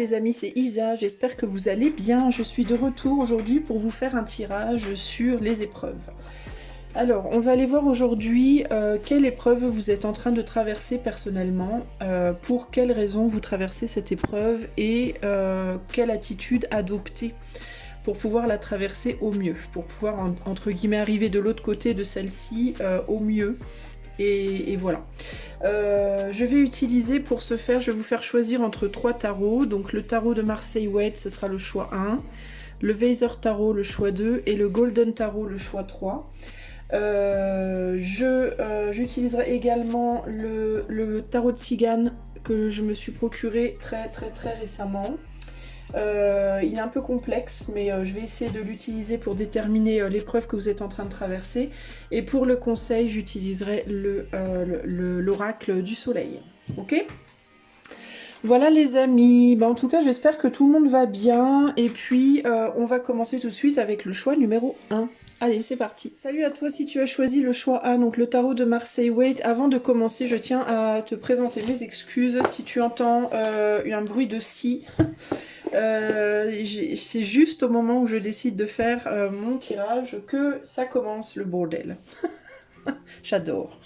les amis, c'est Isa, j'espère que vous allez bien. Je suis de retour aujourd'hui pour vous faire un tirage sur les épreuves. Alors, on va aller voir aujourd'hui quelle épreuve vous êtes en train de traverser personnellement, pour quelles raisons vous traversez cette épreuve et quelle attitude adopter pour pouvoir la traverser au mieux, pour pouvoir entre guillemets arriver de l'autre côté de celle-ci au mieux. Et voilà. Je vais utiliser pour ce faire, je vais vous faire choisir entre 3 tarots. Donc le tarot de Marseille Waite, ce sera le choix 1. Le Weiser Tarot, le choix 2. Et le Golden Tarot, le choix 3. J'utiliserai également le tarot de Cigane que je me suis procuré très récemment. Il est un peu complexe, mais je vais essayer de l'utiliser pour déterminer l'épreuve que vous êtes en train de traverser. Et pour le conseil, j'utiliserai l'oracle du soleil. Ok ? Voilà les amis, en tout cas j'espère que tout le monde va bien. Et puis on va commencer tout de suite avec le choix numéro 1. Allez, c'est parti. Salut à toi si tu as choisi le choix A, donc le tarot de Marseille Waite. Avant de commencer, je tiens à te présenter mes excuses si tu entends un bruit de scie. C'est juste au moment où je décide de faire mon tirage que ça commence le bordel. J'adore.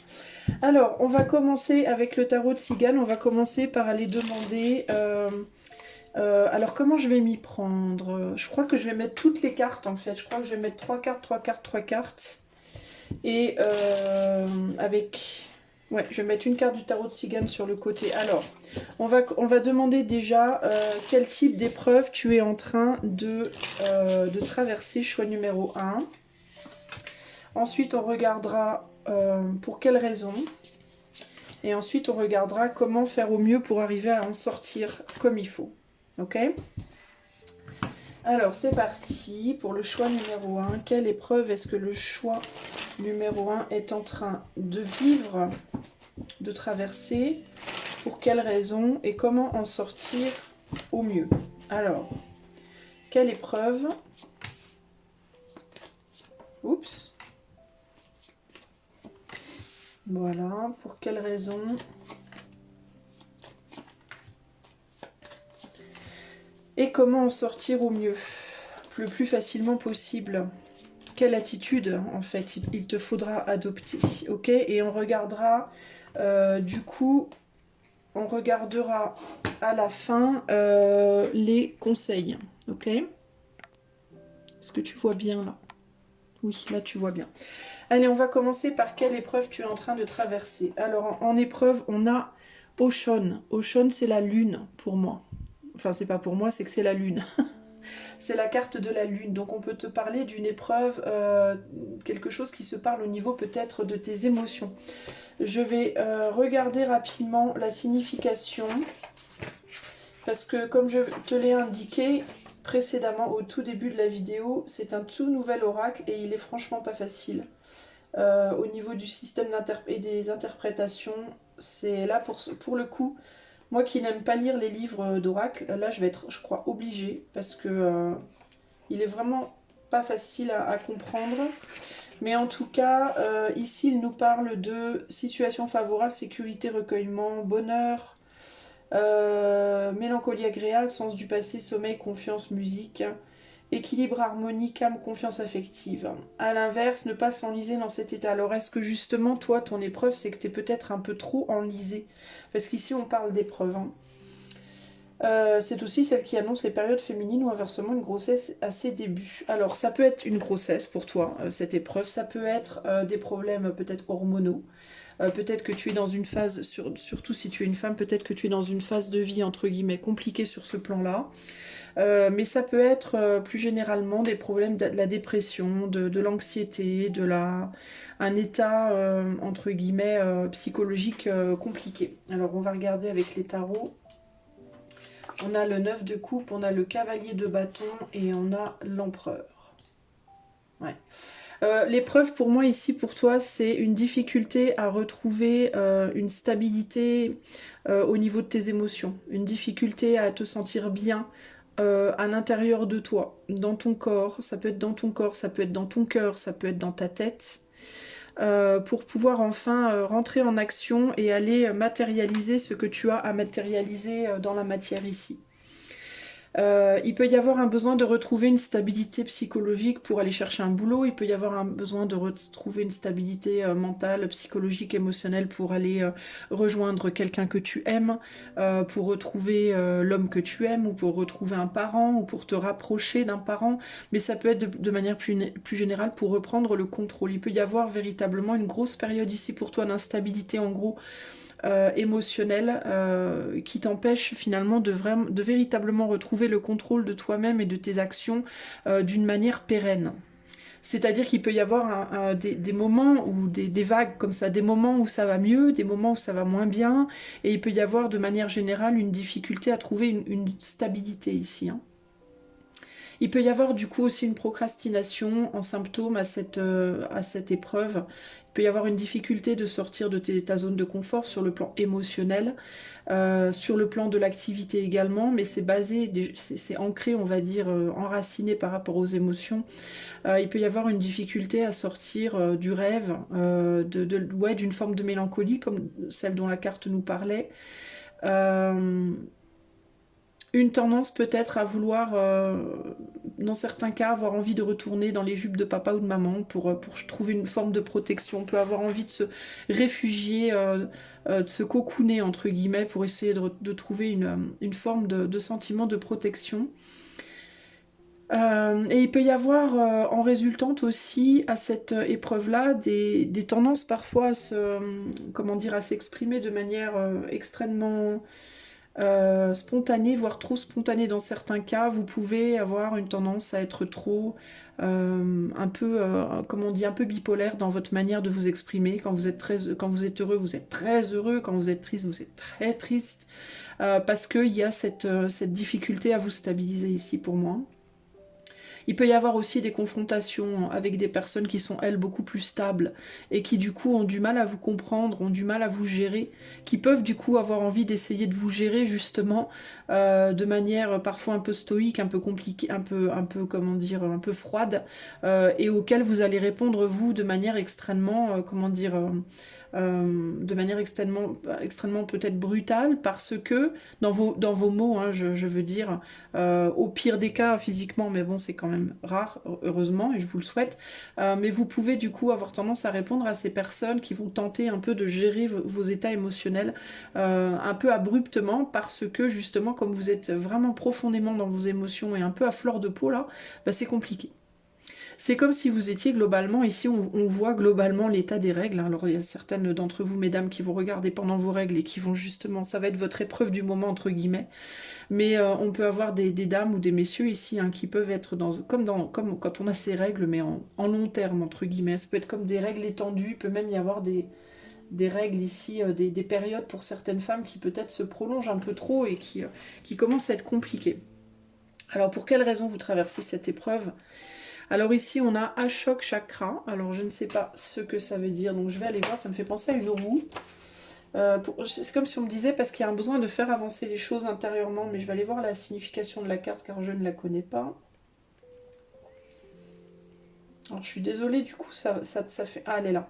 Alors, on va commencer avec le tarot de Cigane. On va commencer par aller demander... alors, comment je vais m'y prendre? Je crois que je vais mettre toutes les cartes, en fait. Je crois que je vais mettre 3 cartes, 3 cartes, 3 cartes. Et avec... Ouais, je vais mettre une carte du tarot de Cigane sur le côté. Alors, on va demander déjà quel type d'épreuve tu es en train de traverser, choix numéro 1. Ensuite, on regardera pour quelles raisons. Et ensuite, on regardera comment faire au mieux pour arriver à en sortir comme il faut. Ok ? Alors, c'est parti pour le choix numéro 1. Quelle épreuve est-ce que le choix numéro 1 est en train de vivre, de traverser? Pour quelles raisons et comment en sortir au mieux? Alors, quelle épreuve? Oups. Voilà, pour quelles raisons? Et comment en sortir au mieux, le plus facilement possible? Quelle attitude, en fait, il te faudra adopter, ok? Et on regardera, du coup, on regardera à la fin les conseils, ok? Est-ce que tu vois bien, là? Oui, là, tu vois bien. Allez, on va commencer par quelle épreuve tu es en train de traverser. Alors, en épreuve, on a Oshon. Oshon, c'est la lune, pour moi. Enfin, c'est pas pour moi, c'est que c'est la lune. C'est la carte de la lune. Donc on peut te parler d'une épreuve, quelque chose qui se parle au niveau peut-être de tes émotions. Je vais regarder rapidement la signification. Parce que comme je te l'ai indiqué précédemment au tout début de la vidéo, c'est un tout nouvel oracle et il est franchement pas facile. Au niveau du système et des interprétations, c'est là pour le coup... Moi qui n'aime pas lire les livres d'oracle, là je vais être, je crois, obligée parce que il est vraiment pas facile à comprendre. Mais en tout cas, ici il nous parle de situation favorable, sécurité, recueillement, bonheur, mélancolie agréable, sens du passé, sommeil, confiance, musique, équilibre, harmonie, calme, confiance affective. A l'inverse, ne pas s'enliser dans cet état. Alors est-ce que justement, toi, ton épreuve, c'est que tu es peut-être un peu trop enlisé? Parce qu'ici, on parle d'épreuve. Hein. C'est aussi celle qui annonce les périodes féminines ou inversement une grossesse à ses débuts. Alors, ça peut être une grossesse pour toi, cette épreuve. Ça peut être des problèmes peut-être hormonaux. Peut-être que tu es dans une phase, surtout si tu es une femme, peut-être que tu es dans une phase de vie, entre guillemets, compliquée sur ce plan-là. Mais ça peut être plus généralement des problèmes de la dépression, de l'anxiété, un état entre guillemets psychologique compliqué. Alors on va regarder avec les tarots. On a le 9 de coupe, on a le cavalier de bâton et on a l'empereur. Ouais. L'épreuve pour moi ici, pour toi, c'est une difficulté à retrouver une stabilité au niveau de tes émotions. Une difficulté à te sentir bien à l'intérieur de toi, dans ton corps. Ça peut être dans ton corps, ça peut être dans ton cœur, ça peut être dans ta tête. Pour pouvoir enfin rentrer en action et aller matérialiser ce que tu as à matérialiser dans la matière ici. Il peut y avoir un besoin de retrouver une stabilité psychologique pour aller chercher un boulot. Il peut y avoir un besoin de retrouver une stabilité mentale, psychologique, émotionnelle pour aller rejoindre quelqu'un que tu aimes, pour retrouver l'homme que tu aimes, ou pour retrouver un parent, ou pour te rapprocher d'un parent. Mais ça peut être de manière plus générale pour reprendre le contrôle. Il peut y avoir véritablement une grosse période ici pour toi d'instabilité, en gros, émotionnelle, qui t'empêche finalement de véritablement retrouver le contrôle de toi-même et de tes actions d'une manière pérenne. C'est-à-dire qu'il peut y avoir des moments ou des vagues comme ça, des moments où ça va mieux, des moments où ça va moins bien, et il peut y avoir de manière générale une difficulté à trouver une stabilité ici, hein. Il peut y avoir du coup aussi une procrastination en symptôme à cette épreuve. Il peut y avoir une difficulté de sortir de ta zone de confort sur le plan émotionnel, sur le plan de l'activité également, mais c'est basé, c'est ancré, on va dire, enraciné par rapport aux émotions. Il peut y avoir une difficulté à sortir du rêve, ouais, d'une forme de mélancolie, comme celle dont la carte nous parlait. Une tendance peut-être à vouloir, dans certains cas, avoir envie de retourner dans les jupes de papa ou de maman pour trouver une forme de protection. On peut avoir envie de se réfugier, de se cocooner, entre guillemets, pour essayer de trouver une forme de sentiment de protection. Et il peut y avoir en résultante aussi à cette épreuve-là des tendances parfois comment dire, à s'exprimer de manière extrêmement spontanée, voire trop spontanée dans certains cas. Vous pouvez avoir une tendance à être trop, un peu, comme on dit, un peu bipolaire dans votre manière de vous exprimer. Quand vous êtes heureux, vous êtes très heureux. Quand vous êtes triste, vous êtes très triste. Parce qu'il y a cette difficulté à vous stabiliser ici pour moi. Il peut y avoir aussi des confrontations avec des personnes qui sont, elles, beaucoup plus stables et qui, du coup, ont du mal à vous comprendre, ont du mal à vous gérer, qui peuvent, du coup, avoir envie d'essayer de vous gérer, justement, de manière parfois un peu stoïque, un peu compliquée, comment dire, un peu froide, et auxquelles vous allez répondre, vous, de manière extrêmement, comment dire, de manière extrêmement peut-être brutale, parce que, dans vos mots, hein, je veux dire, au pire des cas physiquement, mais bon, c'est quand même rare, heureusement, et je vous le souhaite, mais vous pouvez du coup avoir tendance à répondre à ces personnes qui vont tenter un peu de gérer vos états émotionnels un peu abruptement, parce que justement, comme vous êtes vraiment profondément dans vos émotions et un peu à fleur de peau là, bah, c'est compliqué. C'est comme si vous étiez globalement, ici on voit globalement l'état des règles. Alors il y a certaines d'entre vous, mesdames, qui vont regarder pendant vos règles et qui vont justement, ça va être votre épreuve du moment, entre guillemets. Mais on peut avoir des dames ou des messieurs ici, hein, qui peuvent être comme quand on a ces règles, mais en long terme, entre guillemets. Ça peut être comme des règles étendues, il peut même y avoir des règles ici, des périodes pour certaines femmes qui peut-être se prolongent un peu trop et qui commencent à être compliquées. Alors pour quelles raisons vous traversez cette épreuve? Alors ici on a Ashok Chakra, alors je ne sais pas ce que ça veut dire, donc je vais aller voir, ça me fait penser à une roue. C'est comme si on me disait, parce qu'il y a un besoin de faire avancer les choses intérieurement, mais je vais aller voir la signification de la carte car je ne la connais pas. Alors je suis désolée, du coup ça fait... Ah, elle est là.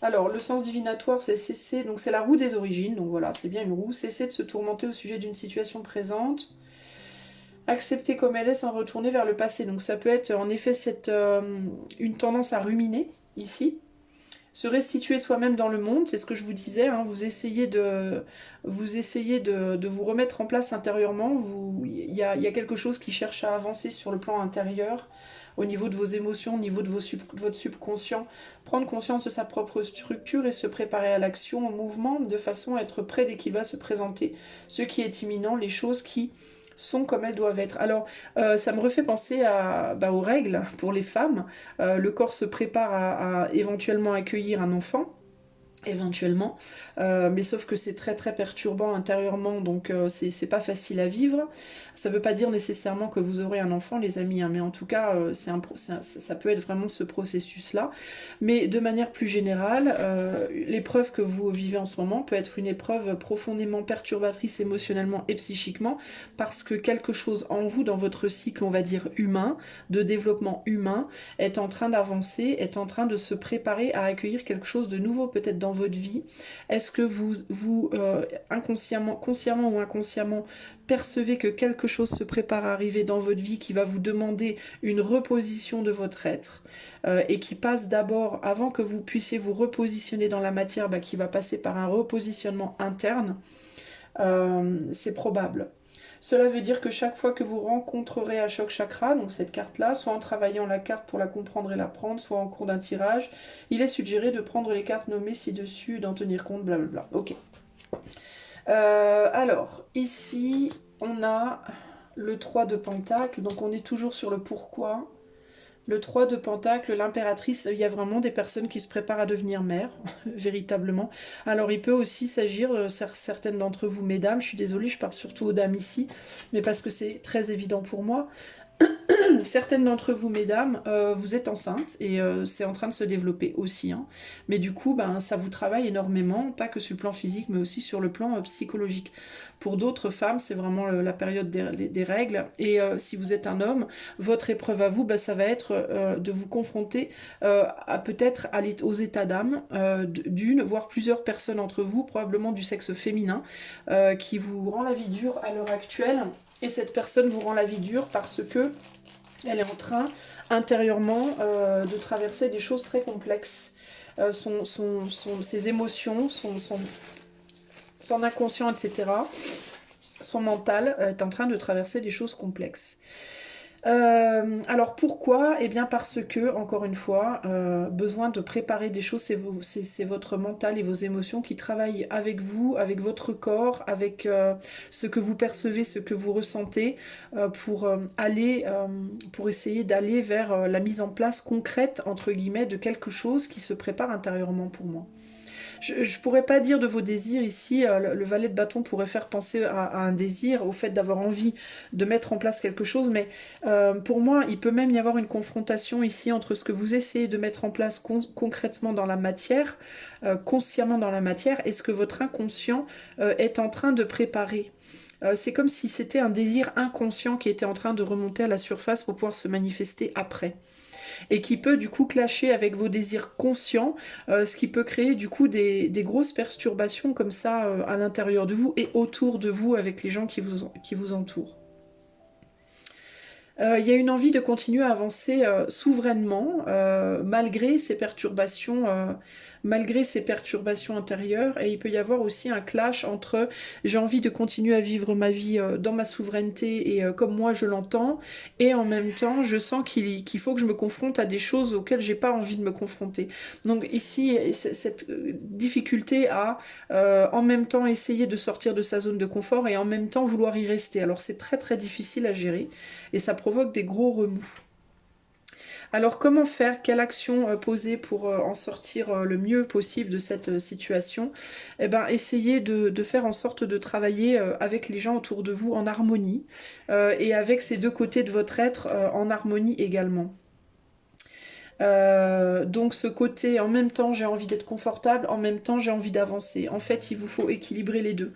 Alors le sens divinatoire, c'est cesser, donc c'est la roue des origines, donc voilà, c'est bien une roue. Cesser de se tourmenter au sujet d'une situation présente. Accepter comme elle est sans retourner vers le passé. Donc ça peut être en effet une tendance à ruminer ici. Se restituer soi-même dans le monde, c'est ce que je vous disais, hein, vous essayez de vous remettre en place intérieurement, il y a quelque chose qui cherche à avancer sur le plan intérieur, au niveau de vos émotions, au niveau de votre subconscient, prendre conscience de sa propre structure et se préparer à l'action, au mouvement, de façon à être prêt dès qu'il va se présenter ce qui est imminent, les choses qui sont comme elles doivent être. Alors, ça me refait penser aux règles pour les femmes. Le corps se prépare à éventuellement accueillir un enfant, éventuellement, mais sauf que c'est très très perturbant intérieurement, donc c'est pas facile à vivre. Ça veut pas dire nécessairement que vous aurez un enfant, les amis, hein, mais en tout cas ça peut être vraiment ce processus là, mais de manière plus générale, l'épreuve que vous vivez en ce moment peut être une épreuve profondément perturbatrice émotionnellement et psychiquement, parce que quelque chose en vous, dans votre cycle, on va dire humain, de développement humain, est en train d'avancer, est en train de se préparer à accueillir quelque chose de nouveau, peut-être dans votre vie? Est-ce que vous inconsciemment, consciemment ou inconsciemment, percevez que quelque chose se prépare à arriver dans votre vie qui va vous demander une reposition de votre être et qui passe d'abord, avant que vous puissiez vous repositionner dans la matière, qui va passer par un repositionnement interne? C'est probable. Cela veut dire que chaque fois que vous rencontrerez Ashok Chakra, donc cette carte-là, soit en travaillant la carte pour la comprendre et la prendre, soit en cours d'un tirage, il est suggéré de prendre les cartes nommées ci-dessus, d'en tenir compte, blablabla. Ok. Alors, ici, on a le 3 de Pentacle, donc on est toujours sur le pourquoi. Le 3 de Pentacle, l'impératrice, il y a vraiment des personnes qui se préparent à devenir mères, véritablement. Alors il peut aussi s'agir, certaines d'entre vous, mesdames, je suis désolée, je parle surtout aux dames ici, mais parce que c'est très évident pour moi, certaines d'entre vous, mesdames, vous êtes enceintes et c'est en train de se développer aussi. Hein. Mais du coup, ça vous travaille énormément, pas que sur le plan physique, mais aussi sur le plan psychologique. Pour d'autres femmes, c'est vraiment la période des règles. Et si vous êtes un homme, votre épreuve à vous, ça va être de vous confronter à peut-être aux états d'âme d'une, voire plusieurs personnes entre vous, probablement du sexe féminin, qui vous rend la vie dure à l'heure actuelle. Et cette personne vous rend la vie dure parce que elle est en train, intérieurement, de traverser des choses très complexes. Ses émotions, son inconscient, etc., son mental est en train de traverser des choses complexes. Alors pourquoi? Eh bien parce que, encore une fois, besoin de préparer des choses, c'est votre mental et vos émotions qui travaillent avec vous, avec votre corps, avec ce que vous percevez, ce que vous ressentez, pour essayer d'aller vers la mise en place concrète, entre guillemets, de quelque chose qui se prépare intérieurement pour moi. Je ne pourrais pas dire de vos désirs ici, le valet de bâton pourrait faire penser à un désir, au fait d'avoir envie de mettre en place quelque chose, mais pour moi, il peut même y avoir une confrontation ici entre ce que vous essayez de mettre en place concrètement dans la matière, consciemment dans la matière, et ce que votre inconscient est en train de préparer. C'est comme si c'était un désir inconscient qui était en train de remonter à la surface pour pouvoir se manifester après. Et qui peut du coup clasher avec vos désirs conscients, ce qui peut créer du coup des grosses perturbations comme ça à l'intérieur de vous et autour de vous avec les gens qui vous entourent. Il y a une envie de continuer à avancer souverainement malgré ces perturbations intérieures, et il peut y avoir aussi un clash entre j'ai envie de continuer à vivre ma vie dans ma souveraineté et comme moi je l'entends, et en même temps je sens qu'il faut que je me confronte à des choses auxquelles j'ai pas envie de me confronter. Donc ici cette difficulté à en même temps essayer de sortir de sa zone de confort et en même temps vouloir y rester. Alors c'est très très difficile à gérer et ça provoque des gros remous. Alors comment faire? Quelle action poser pour en sortir le mieux possible de cette situation? Eh bien, essayez de faire en sorte de travailler avec les gens autour de vous en harmonie et avec ces deux côtés de votre être en harmonie également. Donc ce côté, en même temps j'ai envie d'être confortable, en même temps j'ai envie d'avancer. En fait, il vous faut équilibrer les deux.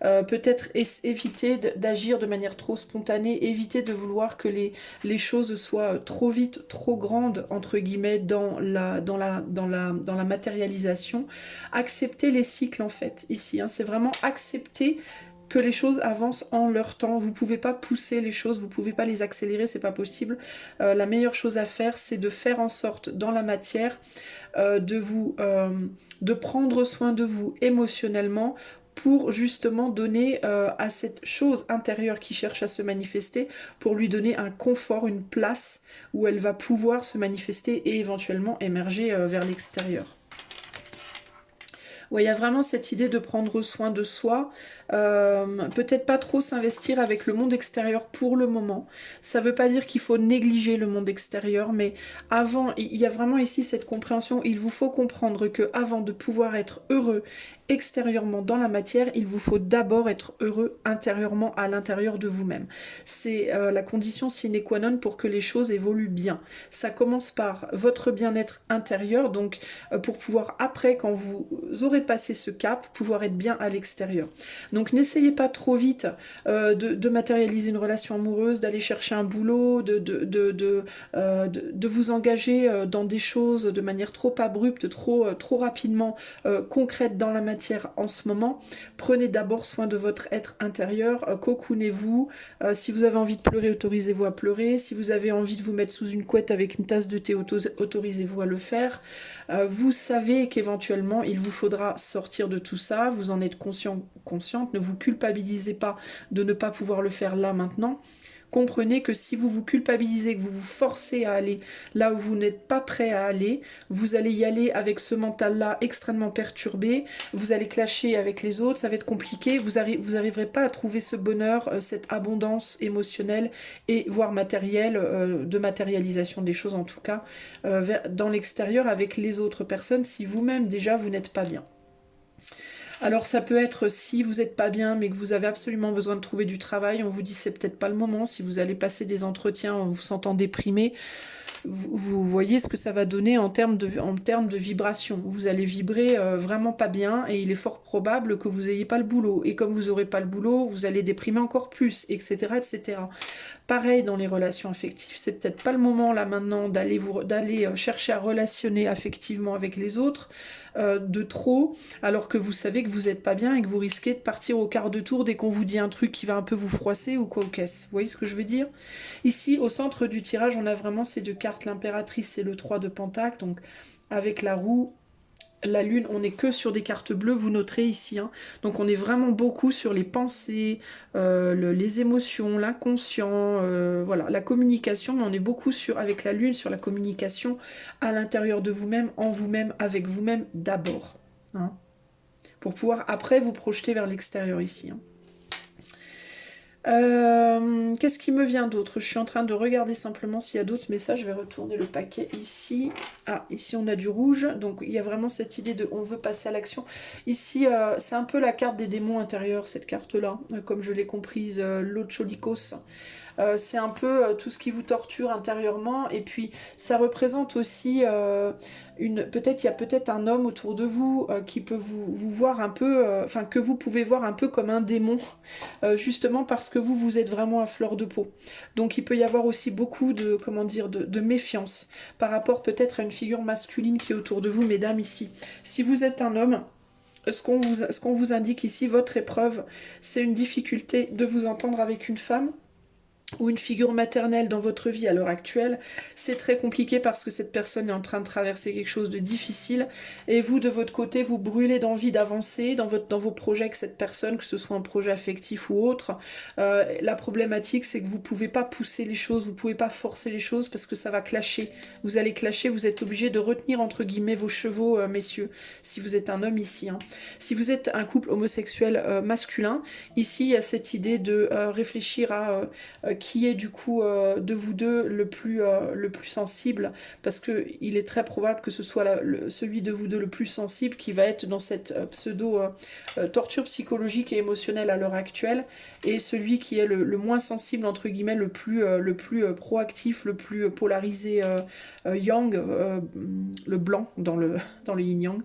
Peut-être éviter d'agir de manière trop spontanée, éviter de vouloir que les choses soient trop vite, trop grandes, entre guillemets, dans la matérialisation. Accepter les cycles, en fait, ici. Hein, c'est vraiment accepter que les choses avancent en leur temps. Vous ne pouvez pas pousser les choses, vous ne pouvez pas les accélérer, c'est pas possible. La meilleure chose à faire, c'est de faire en sorte, dans la matière, de prendre soin de vous émotionnellement pour justement donner à cette chose intérieure qui cherche à se manifester, pour lui donner un confort, une place où elle va pouvoir se manifester et éventuellement émerger vers l'extérieur. Ouais, il y a vraiment cette idée de prendre soin de soi, peut-être pas trop s'investir avec le monde extérieur pour le moment. Ça ne veut pas dire qu'il faut négliger le monde extérieur, mais avant, il y a vraiment ici cette compréhension, il vous faut comprendre que avant de pouvoir être heureux extérieurement dans la matière, il vous faut d'abord être heureux intérieurement à l'intérieur de vous-même. C'est la condition sine qua non pour que les choses évoluent bien. Ça commence par votre bien-être intérieur, donc pour pouvoir après, quand vous aurez pourrez passer ce cap, pouvoir être bien à l'extérieur. Donc n'essayez pas trop vite de matérialiser une relation amoureuse, d'aller chercher un boulot, de vous engager dans des choses de manière trop abrupte, trop rapidement concrète dans la matière en ce moment. Prenez d'abord soin de votre être intérieur, cocoonez-vous. Si vous avez envie de pleurer, autorisez-vous à pleurer. Si vous avez envie de vous mettre sous une couette avec une tasse de thé, autorisez-vous à le faire. Vous savez qu'éventuellement, il vous faudra sortir de tout ça. Vous en êtes conscient, consciente. Ne vous culpabilisez pas de ne pas pouvoir le faire là, maintenant. Comprenez que si vous vous culpabilisez, que vous vous forcez à aller là où vous n'êtes pas prêt à aller, vous allez y aller avec ce mental-là extrêmement perturbé, vous allez clasher avec les autres, ça va être compliqué, vous n'arriverez pas à trouver ce bonheur, cette abondance émotionnelle et voire matérielle, de matérialisation des choses en tout cas, dans l'extérieur avec les autres personnes si vous-même déjà vous n'êtes pas bien. Alors ça peut être si vous n'êtes pas bien mais que vous avez absolument besoin de trouver du travail, on vous dit c'est peut-être pas le moment, si vous allez passer des entretiens en vous sentant déprimé, vous voyez ce que ça va donner en termes de vibration. Vous allez vibrer vraiment pas bien et il est fort probable que vous n'ayez pas le boulot. Et comme vous n'aurez pas le boulot, vous allez déprimer encore plus, etc. etc. Pareil dans les relations affectives, c'est peut-être pas le moment là maintenant d'aller chercher à relationner affectivement avec les autres de trop, alors que vous savez que vous n'êtes pas bien et que vous risquez de partir au quart de tour dès qu'on vous dit un truc qui va un peu vous froisser ou quoi ou qu'est-ce. Vous voyez ce que je veux dire? Ici, au centre du tirage, on a vraiment ces deux cartes. L'impératrice et le 3 de Pentacle, donc avec la roue, la lune, on n'est que sur des cartes bleues, vous noterez ici. Hein. Donc on est vraiment beaucoup sur les pensées, les émotions, l'inconscient, voilà, la communication. Mais on est beaucoup avec la lune sur la communication à l'intérieur de vous-même, en vous-même, avec vous-même d'abord. Hein, pour pouvoir après vous projeter vers l'extérieur ici. Hein. Qu'est-ce qui me vient d'autre? Je suis en train de regarder simplement s'il y a d'autres messages. Je vais retourner le paquet ici. Ah, ici on a du rouge. Donc il y a vraiment cette idée de on veut passer à l'action. Ici, c'est un peu la carte des démons intérieurs, cette carte-là. Comme je l'ai comprise, l'Ocholikos. C'est un peu tout ce qui vous torture intérieurement et puis ça représente aussi peut-être il y a peut-être un homme autour de vous qui peut vous voir un peu, enfin que vous pouvez voir un peu comme un démon justement parce que vous êtes vraiment à fleur de peau. Donc il peut y avoir aussi beaucoup de, comment dire, de méfiance par rapport peut-être à une figure masculine qui est autour de vous, mesdames, ici. Si vous êtes un homme, ce qu'on vous indique ici, votre épreuve, c'est une difficulté de vous entendre avec une femme ou une figure maternelle dans votre vie à l'heure actuelle, c'est très compliqué parce que cette personne est en train de traverser quelque chose de difficile et vous, de votre côté, vous brûlez d'envie d'avancer dans vos projets avec cette personne, que ce soit un projet affectif ou autre. La problématique, c'est que vous ne pouvez pas pousser les choses, vous ne pouvez pas forcer les choses parce que ça va clasher. Vous allez clasher, vous êtes obligé de retenir entre guillemets vos chevaux, messieurs, si vous êtes un homme ici. Hein. Si vous êtes un couple homosexuel masculin, ici, il y a cette idée de réfléchir à qui est du coup de vous deux le plus sensible, parce que il est très probable que ce soit celui de vous deux le plus sensible qui va être dans cette pseudo torture psychologique et émotionnelle à l'heure actuelle, et celui qui est le moins sensible entre guillemets, le plus proactif, le plus polarisé yang, le blanc dans le yin-yang.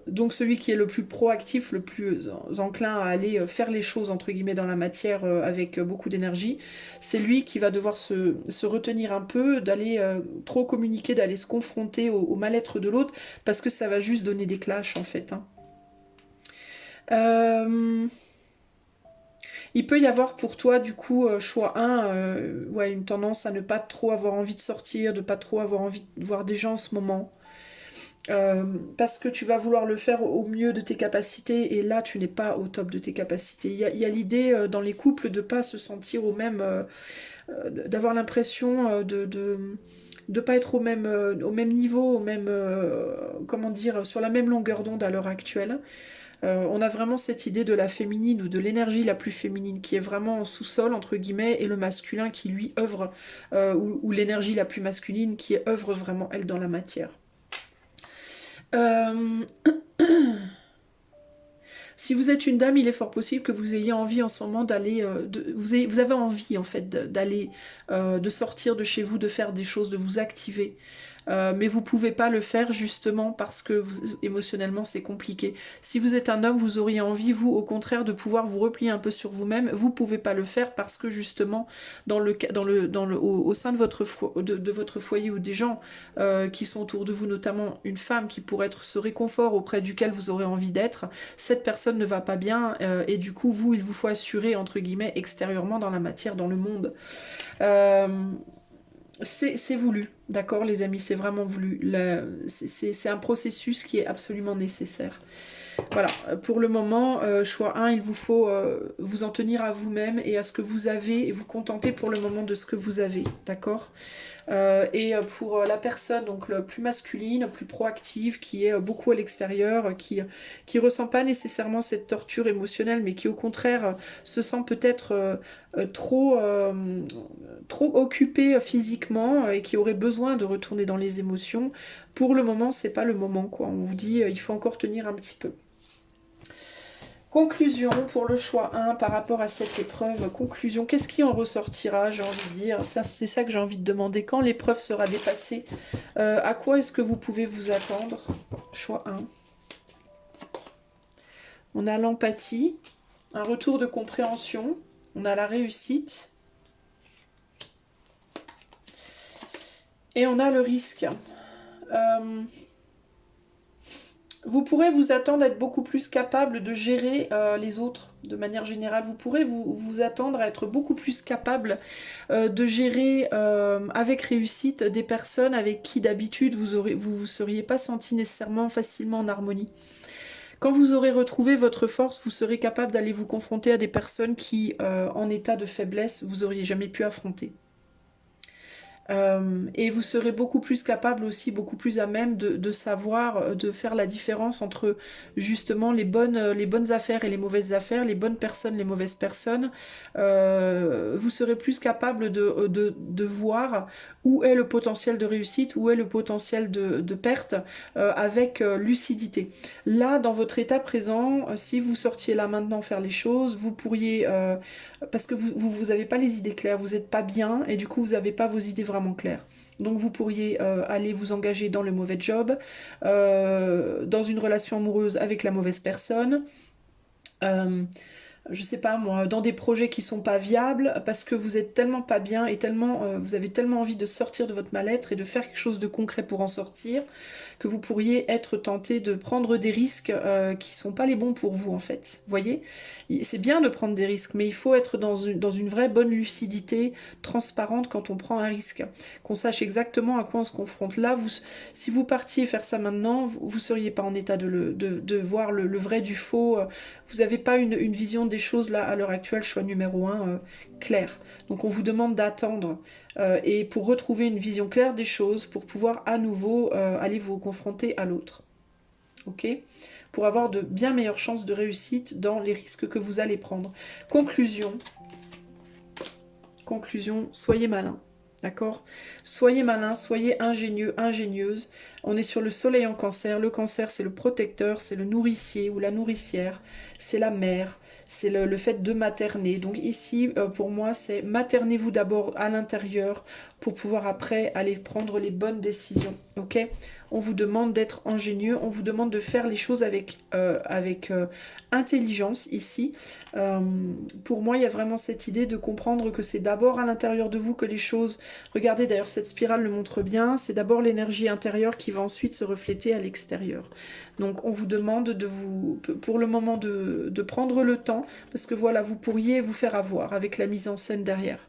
Donc celui qui est le plus proactif, le plus enclin à aller faire les choses entre guillemets dans la matière avec beaucoup d'énergie, c'est lui qui va devoir se retenir un peu, d'aller trop communiquer, d'aller se confronter au mal-être de l'autre, parce que ça va juste donner des clashs en fait. Hein. Il peut y avoir pour toi du coup choix 1, ouais, une tendance à ne pas trop avoir envie de sortir, de pas trop avoir envie de voir des gens en ce moment. Parce que tu vas vouloir le faire au mieux de tes capacités et là tu n'es pas au top de tes capacités. Il y a l'idée dans les couples de pas se sentir au même, d'avoir l'impression de pas être au même niveau, au même, comment dire, sur la même longueur d'onde à l'heure actuelle. On a vraiment cette idée de la féminine ou de l'énergie la plus féminine qui est vraiment en sous-sol entre guillemets, et le masculin qui lui œuvre, ou l'énergie la plus masculine qui œuvre vraiment elle dans la matière. Si vous êtes une dame, il est fort possible que vous ayez envie en ce moment d'aller, vous avez envie en fait d'aller, de sortir de chez vous, de faire des choses, de vous activer. mais vous pouvez pas le faire justement parce que émotionnellement c'est compliqué. Si vous êtes un homme, vous auriez envie, vous, au contraire, de pouvoir vous replier un peu sur vous-même. Vous pouvez pas le faire parce que justement, au sein de votre foyer ou des gens qui sont autour de vous, notamment une femme qui pourrait être ce réconfort auprès duquel vous aurez envie d'être, cette personne ne va pas bien et du coup, vous, il vous faut assurer, entre guillemets, extérieurement dans la matière, dans le monde. C'est voulu, d'accord les amis, c'est vraiment voulu. C'est un processus qui est absolument nécessaire. Voilà, pour le moment, choix 1, il vous faut vous en tenir à vous-même et à ce que vous avez et vous contenter pour le moment de ce que vous avez, d'accord et pour la personne donc le plus masculine, plus proactive, qui est beaucoup à l'extérieur, qui ressent pas nécessairement cette torture émotionnelle, mais qui au contraire se sent peut-être trop occupée physiquement et qui aurait besoin de retourner dans les émotions, pour le moment c'est pas le moment quoi. On vous dit il faut encore tenir un petit peu. Conclusion pour le choix 1 par rapport à cette épreuve. Conclusion, qu'est-ce qui en ressortira, j'ai envie de dire. C'est ça que j'ai envie de demander. Quand l'épreuve sera dépassée, à quoi est-ce que vous pouvez vous attendre? Choix 1. On a l'empathie, un retour de compréhension. On a la réussite. Et on a le risque. Vous pourrez vous attendre à être beaucoup plus capable de gérer les autres de manière générale. Vous pourrez vous attendre à être beaucoup plus capable de gérer avec réussite des personnes avec qui d'habitude vous seriez pas senti nécessairement facilement en harmonie. Quand vous aurez retrouvé votre force, vous serez capable d'aller vous confronter à des personnes qui, en état de faiblesse, vous auriez jamais pu affronter. Et vous serez beaucoup plus capable aussi, beaucoup plus à même de savoir, de faire la différence entre justement les bonnes affaires et les mauvaises affaires, les bonnes personnes, les mauvaises personnes. Vous serez plus capable de voir où est le potentiel de réussite, où est le potentiel de perte avec lucidité. Là, dans votre état présent, si vous sortiez là maintenant faire les choses, vous pourriez... parce que vous n'avez pas les idées claires, vous n'êtes pas bien et du coup vous n'avez pas vos idées vraiment claires. Donc vous pourriez aller vous engager dans le mauvais job, dans une relation amoureuse avec la mauvaise personne, je sais pas moi, dans des projets qui sont pas viables parce que vous êtes tellement pas bien et tellement, vous avez tellement envie de sortir de votre mal-être et de faire quelque chose de concret pour en sortir que vous pourriez être tenté de prendre des risques qui sont pas les bons pour vous en fait. Vous voyez, c'est bien de prendre des risques, mais il faut être dans une vraie bonne lucidité, transparente quand on prend un risque, qu'on sache exactement à quoi on se confronte. Là, si vous partiez faire ça maintenant, vous seriez pas en état de voir le vrai du faux. Vous n'avez pas une vision des choses là à l'heure actuelle, choix numéro 1, clair. Donc on vous demande d'attendre et pour retrouver une vision claire des choses, pour pouvoir à nouveau aller vous confronter à l'autre. Ok ? Pour avoir de bien meilleures chances de réussite dans les risques que vous allez prendre. Conclusion, soyez malin. D'accord? Soyez malin, soyez ingénieux, ingénieuse. On est sur le soleil en cancer. Le cancer, c'est le protecteur, c'est le nourricier ou la nourricière. C'est la mère, c'est le fait de materner. Donc ici, pour moi, c'est maternez-vous d'abord à l'intérieur pour pouvoir après aller prendre les bonnes décisions. Ok? On vous demande d'être ingénieux, on vous demande de faire les choses avec intelligence ici. Pour moi, il y a vraiment cette idée de comprendre que c'est d'abord à l'intérieur de vous que les choses... Regardez d'ailleurs, cette spirale le montre bien. C'est d'abord l'énergie intérieure qui va ensuite se refléter à l'extérieur. Donc on vous demande de pour le moment de prendre le temps, parce que voilà, vous pourriez vous faire avoir avec la mise en scène derrière.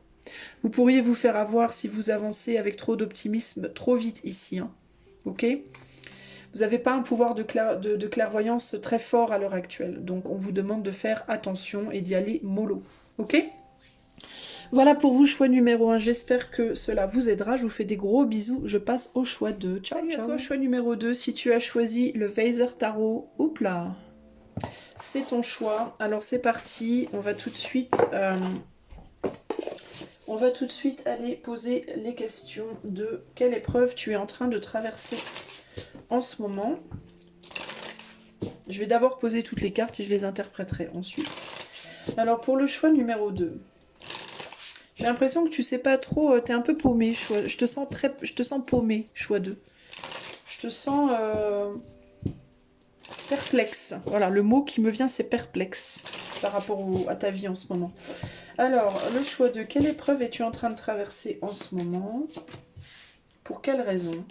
Vous pourriez vous faire avoir si vous avancez avec trop d'optimisme, trop vite ici. Hein. Ok ? Vous n'avez pas un pouvoir de clairvoyance très fort à l'heure actuelle. Donc on vous demande de faire attention et d'y aller mollo. Ok ? Voilà pour vous, choix numéro 1. J'espère que cela vous aidera. Je vous fais des gros bisous. Je passe au choix 2. Ciao, salut à toi, choix numéro 2. Si tu as choisi le Weiser Tarot, oups là, c'est ton choix. Alors c'est parti. On va tout de suite... On va tout de suite aller poser les questions de quelle épreuve tu es en train de traverser en ce moment. Je vais d'abord poser toutes les cartes et je les interpréterai ensuite. Alors pour le choix numéro 2, J'ai l'impression que tu sais pas trop, t'es un peu paumé, je te sens paumé, choix 2. Je te sens perplexe. Voilà, le mot qui me vient, c'est perplexe par rapport à ta vie en ce moment. Alors, le choix 2, quelle épreuve es-tu en train de traverser en ce moment? Pour quelle raison?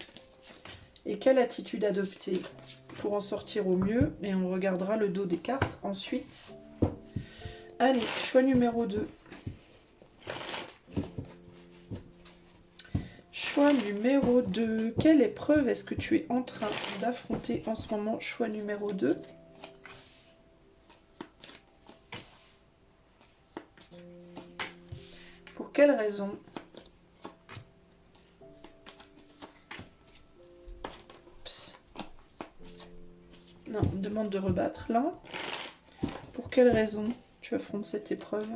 Et quelle attitude adopter pour en sortir au mieux? Et on regardera le dos des cartes ensuite. Allez, choix numéro 2. Choix numéro 2. Quelle épreuve est-ce que tu es en train d'affronter en ce moment? Choix numéro 2. Pour quelle raison? Psst. Non, on me demande de rebattre là. Pour quelle raison tu affrontes cette épreuve?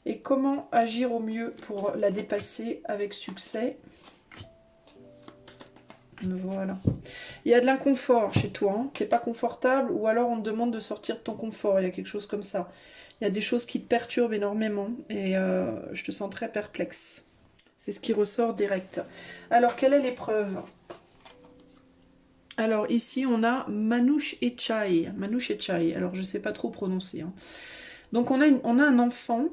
Et comment agir au mieux pour la dépasser avec succès? Voilà. Il y a de l'inconfort chez toi, hein. Tu n'es pas confortable, ou alors on te demande de sortir de ton confort, il y a quelque chose comme ça. Il y a des choses qui te perturbent énormément, et je te sens très perplexe. C'est ce qui ressort direct. Alors, quelle est l'épreuve? Alors, ici, on a Manouche et Chai. Manouche et Chai, alors je ne sais pas trop prononcer, hein. Donc, on a un enfant.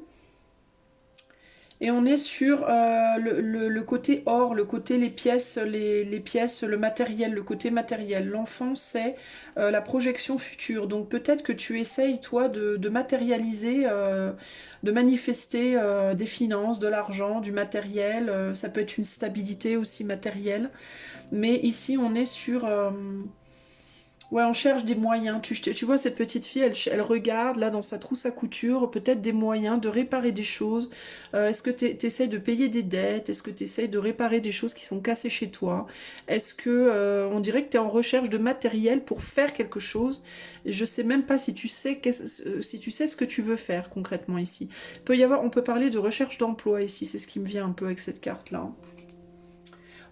Et on est sur le côté or, le côté les pièces, le matériel, le côté matériel. L'enfant, c'est la projection future. Donc peut-être que tu essayes, toi, de matérialiser, de manifester des finances, de l'argent, du matériel. Ça peut être une stabilité aussi matérielle. Mais ici, on est sur... ouais, on cherche des moyens. Tu vois, cette petite fille, elle regarde là dans sa trousse à couture, peut-être des moyens de réparer des choses. Est-ce que tu essayes de payer des dettes? Est-ce que tu essayes de réparer des choses qui sont cassées chez toi? Est-ce que on dirait que tu es en recherche de matériel pour faire quelque chose? Et je sais même pas si tu sais, si tu sais ce que tu veux faire concrètement ici. On peut parler de recherche d'emploi ici, c'est ce qui me vient un peu avec cette carte-là, hein.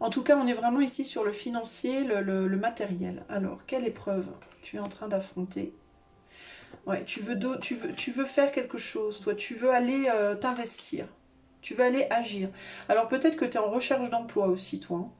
En tout cas, on est vraiment ici sur le financier, le matériel. Alors, quelle épreuve tu es en train d'affronter? Ouais, tu veux faire quelque chose, toi. Tu veux aller t'investir. Tu veux aller agir. Alors, peut-être que tu es en recherche d'emploi aussi, toi, hein.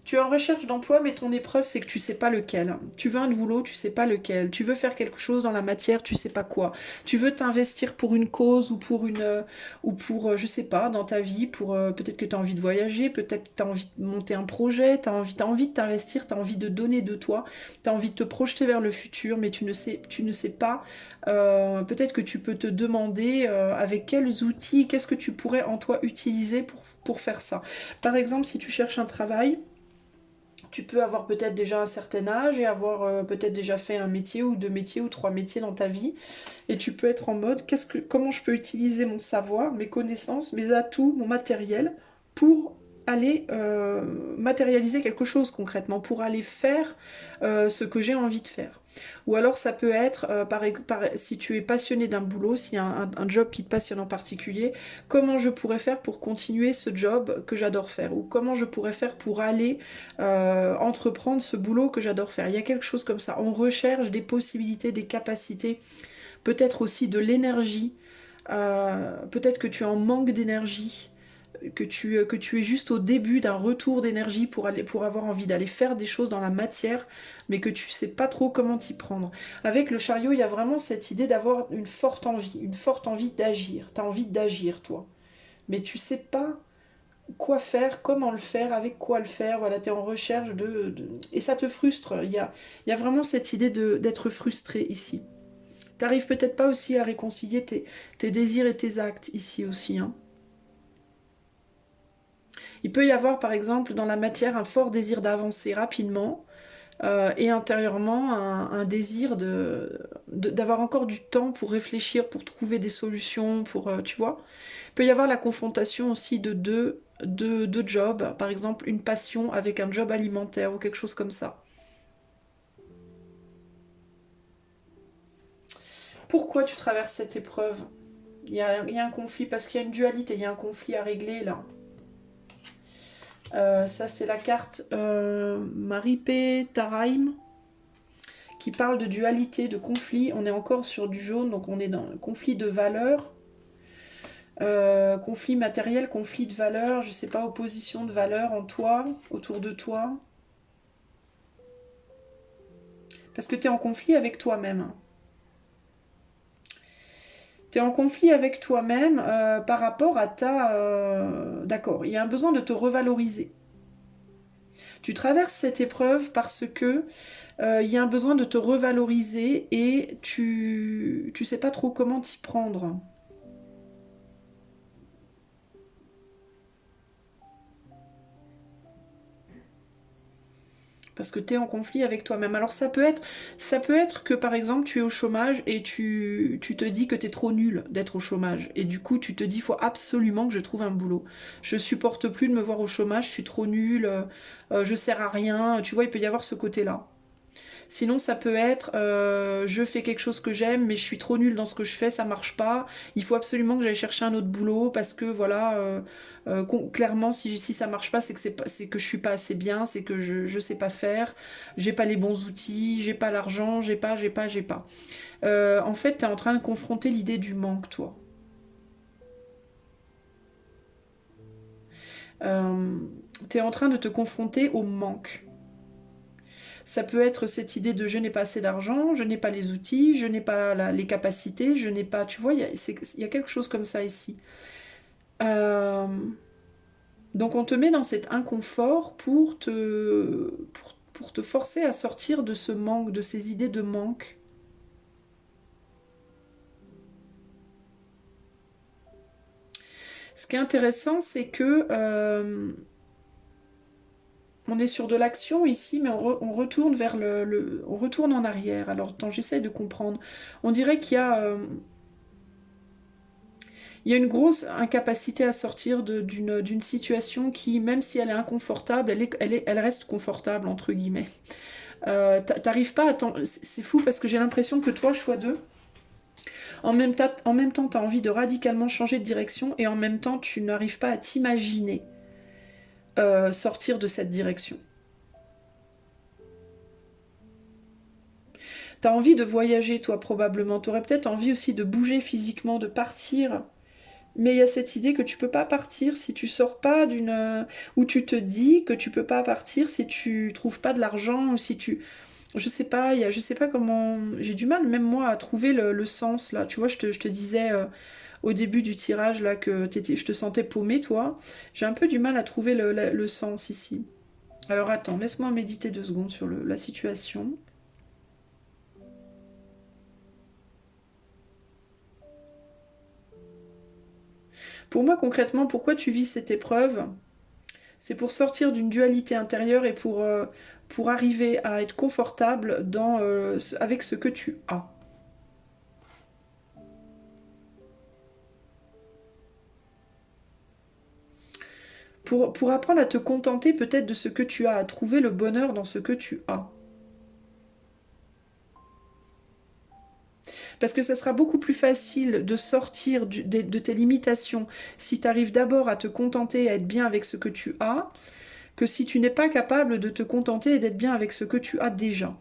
Tu es en recherche d'emploi, mais ton épreuve, c'est que tu sais pas lequel. Tu veux un boulot, tu sais pas lequel. Tu veux faire quelque chose dans la matière, tu sais pas quoi. Tu veux t'investir pour une cause ou pour je sais pas, dans ta vie, peut-être que tu as envie de voyager, peut-être que tu as envie de monter un projet, tu as envie de t'investir, tu as envie de donner de toi, tu as envie de te projeter vers le futur, mais tu ne sais pas. Peut-être que tu peux te demander avec quels outils, qu'est-ce que tu pourrais en toi utiliser pour faire ça. Par exemple, si tu cherches un travail, tu peux avoir peut-être déjà un certain âge et avoir peut-être déjà fait un métier ou deux métiers ou trois métiers dans ta vie. Et tu peux être en mode, comment je peux utiliser mon savoir, mes connaissances, mes atouts, mon matériel pour aller matérialiser quelque chose concrètement, pour aller faire ce que j'ai envie de faire. Ou alors ça peut être, si tu es passionné d'un boulot, s'il y a un job qui te passionne en particulier, comment je pourrais faire pour continuer ce job que j'adore faire, ou comment je pourrais faire pour aller entreprendre ce boulot que j'adore faire. Il y a quelque chose comme ça. On recherche des possibilités, des capacités, peut-être aussi de l'énergie. Peut-être que tu es en manque d'énergie, que tu es juste au début d'un retour d'énergie pour avoir envie d'aller faire des choses dans la matière, mais que tu sais pas trop comment t'y prendre. Avec le chariot, il y a vraiment cette idée d'avoir une forte envie d'agir. Tu as envie d'agir, toi. Mais tu sais pas quoi faire, comment le faire, avec quoi le faire. Voilà, tu es en recherche et ça te frustre. Il y a vraiment cette idée d'être frustré ici. T'arrives peut-être pas aussi à réconcilier tes désirs et tes actes ici aussi, hein. Il peut y avoir par exemple dans la matière un fort désir d'avancer rapidement et intérieurement un désir d'avoir encore du temps pour réfléchir, pour trouver des solutions, tu vois. Il peut y avoir la confrontation aussi de deux jobs, par exemple une passion avec un job alimentaire ou quelque chose comme ça. Pourquoi tu traverses cette épreuve? Il y a un conflit, parce qu'il y a une dualité, il y a un conflit à régler là. Ça, c'est la carte Maripe Taraim, qui parle de dualité, de conflit. On est encore sur du jaune, donc on est dans le conflit de valeurs. Conflit matériel, conflit de valeurs, je sais pas, opposition de valeurs en toi, autour de toi. Parce que tu es en conflit avec toi-même. Tu es en conflit avec toi-même par rapport à ta... D'accord, il y a un besoin de te revaloriser. Tu traverses cette épreuve parce que il y a un besoin de te revaloriser et tu sais pas trop comment t'y prendre. Parce que tu es en conflit avec toi-même. Alors ça peut être que par exemple tu es au chômage et tu te dis que tu es trop nul d'être au chômage. Et du coup tu te dis il faut absolument que je trouve un boulot. Je supporte plus de me voir au chômage, je suis trop nul, je sers à rien. Tu vois, il peut y avoir ce côté-là. Sinon, ça peut être je fais quelque chose que j'aime, mais je suis trop nulle dans ce que je fais, ça marche pas. Il faut absolument que j'aille chercher un autre boulot parce que voilà, clairement, si ça marche pas, c'est que je suis pas assez bien, c'est que je sais pas faire, j'ai pas les bons outils, j'ai pas l'argent, j'ai pas. En fait, tu es en train de confronter l'idée du manque, toi. Euh, tu es en train de te confronter au manque. Ça peut être cette idée de je n'ai pas assez d'argent, je n'ai pas les outils, je n'ai pas les capacités, je n'ai pas... Tu vois, il y a quelque chose comme ça ici. Euh, donc on te met dans cet inconfort pour te forcer à sortir de ce manque, de ces idées de manque. Ce qui est intéressant, c'est que on est sur de l'action ici, mais on retourne vers on retourne en arrière. Alors, attends, j'essaye de comprendre. On dirait qu'il y a... il y a une grosse incapacité à sortir d'une situation qui, même si elle est inconfortable, elle reste confortable, entre guillemets. T'arrives pas à... C'est fou parce que j'ai l'impression que toi, choix 2, en même temps, tu as envie de radicalement changer de direction et en même temps, tu n'arrives pas à t'imaginer sortir de cette direction. Tu as envie de voyager, toi, probablement. Tu aurais peut-être envie aussi de bouger physiquement, de partir. Mais il y a cette idée que tu peux pas partir si tu sors pas d'une... Ou tu te dis que tu peux pas partir si tu trouves pas de l'argent ou si tu... Je sais pas, je sais pas comment... J'ai du mal même moi à trouver le sens là. Tu vois, je te disais au début du tirage là que je te sentais paumé toi. J'ai un peu du mal à trouver le sens ici. Alors attends, laisse-moi méditer 2 secondes sur la situation. Pour moi concrètement, pourquoi tu vis cette épreuve? C'est pour sortir d'une dualité intérieure et pour arriver à être confortable avec ce que tu as. Pour apprendre à te contenter peut-être de ce que tu as, à trouver le bonheur dans ce que tu as. Parce que ça sera beaucoup plus facile de sortir de tes limitations si tu arrives d'abord à te contenter et à être bien avec ce que tu as, que si tu n'es pas capable de te contenter et d'être bien avec ce que tu as déjà.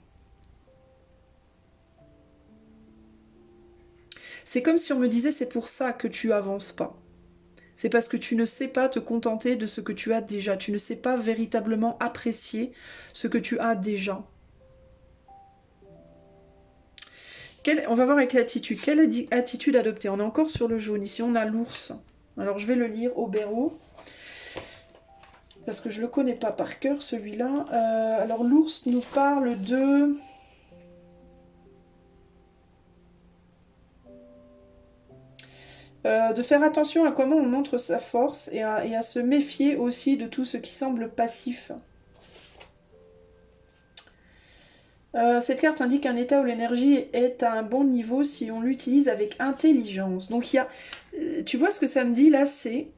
C'est comme si on me disait c'est pour ça que tu avances pas. C'est parce que tu ne sais pas te contenter de ce que tu as déjà. Tu ne sais pas véritablement apprécier ce que tu as déjà. On va voir avec l'attitude. Quelle attitude adopter? On est encore sur le jaune. Ici, on a l'ours. Alors, je vais le lire au Béraud. Parce que je ne le connais pas par cœur, celui-là. Alors, l'ours nous parle de... de faire attention à comment on montre sa force et à se méfier aussi de tout ce qui semble passif. Cette carte indique un état où l'énergie est à un bon niveau si on l'utilise avec intelligence. Donc il y a... tu vois ce que ça me dit là, c'est...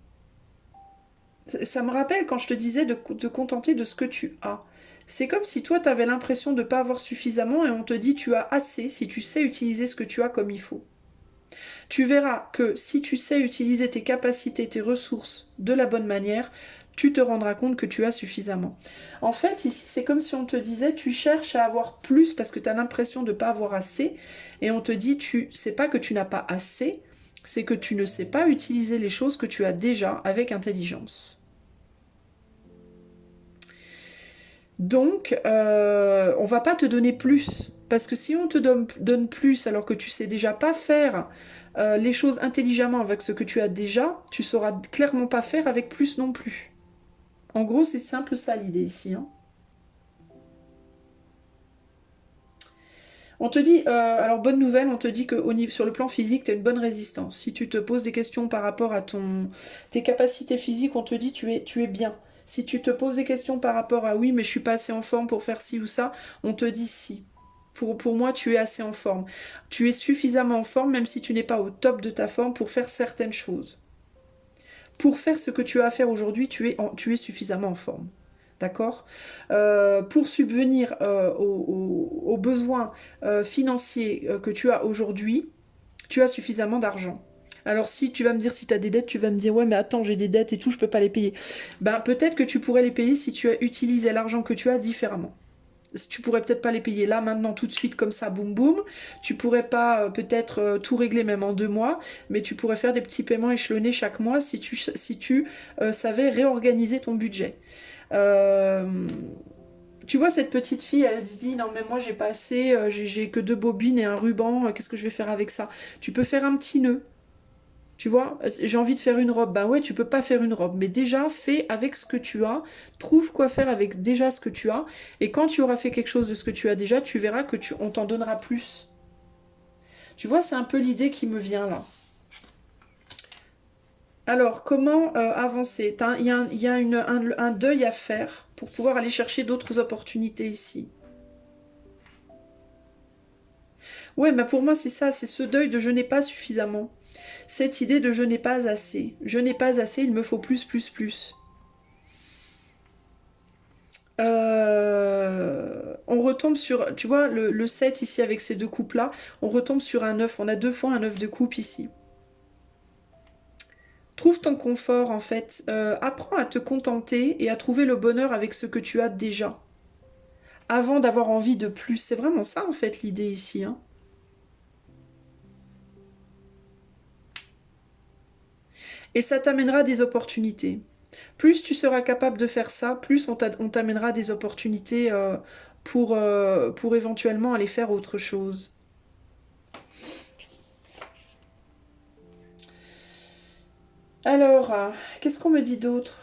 Ça me rappelle quand je te disais de te contenter de ce que tu as. C'est comme si toi tu avais l'impression de ne pas avoir suffisamment et on te dit tu as assez si tu sais utiliser ce que tu as comme il faut. Tu verras que si tu sais utiliser tes capacités, tes ressources de la bonne manière, tu te rendras compte que tu as suffisamment. En fait, ici, c'est comme si on te disait, tu cherches à avoir plus parce que tu as l'impression de ne pas avoir assez. Et on te dit, c'est pas que tu n'as pas assez, c'est que tu ne sais pas utiliser les choses que tu as déjà avec intelligence. Donc, on va pas te donner plus. Parce que si on te donne plus alors que tu sais déjà pas faire les choses intelligemment avec ce que tu as déjà, tu sauras clairement pas faire avec plus non plus. En gros, c'est simple ça l'idée ici. Hein. On te dit, alors bonne nouvelle, on te dit que sur le plan physique, tu as une bonne résistance. Si tu te poses des questions par rapport à tes capacités physiques, on te dit tu es bien. Si tu te poses des questions par rapport à oui, mais je suis pas assez en forme pour faire ci ou ça, on te dit si. Pour moi, tu es assez en forme. Tu es suffisamment en forme, même si tu n'es pas au top de ta forme, pour faire certaines choses. Pour faire ce que tu as à faire aujourd'hui, tu es suffisamment en forme. D'accord. Pour subvenir aux besoins financiers que tu as aujourd'hui, tu as suffisamment d'argent. Alors si tu vas me dire si tu as des dettes, tu vas me dire ouais mais attends j'ai des dettes et tout, je peux pas les payer. Ben peut-être que tu pourrais les payer si tu as utilisé l'argent que tu as différemment. Tu pourrais peut-être pas les payer là, maintenant, tout de suite, comme ça, boum boum. Tu pourrais pas peut-être tout régler même en 2 mois, mais tu pourrais faire des petits paiements échelonnés chaque mois si tu savais réorganiser ton budget. Euh, Tu vois, cette petite fille, elle se dit, non mais moi j'ai pas assez, j'ai que 2 bobines et un ruban, qu'est-ce que je vais faire avec ça? Tu peux faire un petit nœud. Tu vois, j'ai envie de faire une robe. Ben ouais, tu peux pas faire une robe. Mais déjà, fais avec ce que tu as. Trouve quoi faire avec déjà ce que tu as. Et quand tu auras fait quelque chose de ce que tu as déjà, tu verras que on t'en donnera plus. Tu vois, c'est un peu l'idée qui me vient là. Alors, comment avancer? Il y a un deuil à faire pour pouvoir aller chercher d'autres opportunités ici. Ouais, mais pour moi, c'est ça. C'est ce deuil de je n'ai pas suffisamment. Cette idée de je n'ai pas assez. Je n'ai pas assez, il me faut plus, plus, plus. On retombe sur, tu vois, le 7 ici avec ces deux coupes-là, on retombe sur un 9. On a 2 fois un 9 de coupe ici. Trouve ton confort en fait. Apprends à te contenter et à trouver le bonheur avec ce que tu as déjà. Avant d'avoir envie de plus. C'est vraiment ça en fait l'idée ici. Hein. Et ça t'amènera des opportunités. Plus tu seras capable de faire ça, plus on t'amènera des opportunités pour éventuellement aller faire autre chose. Alors, qu'est-ce qu'on me dit d'autre?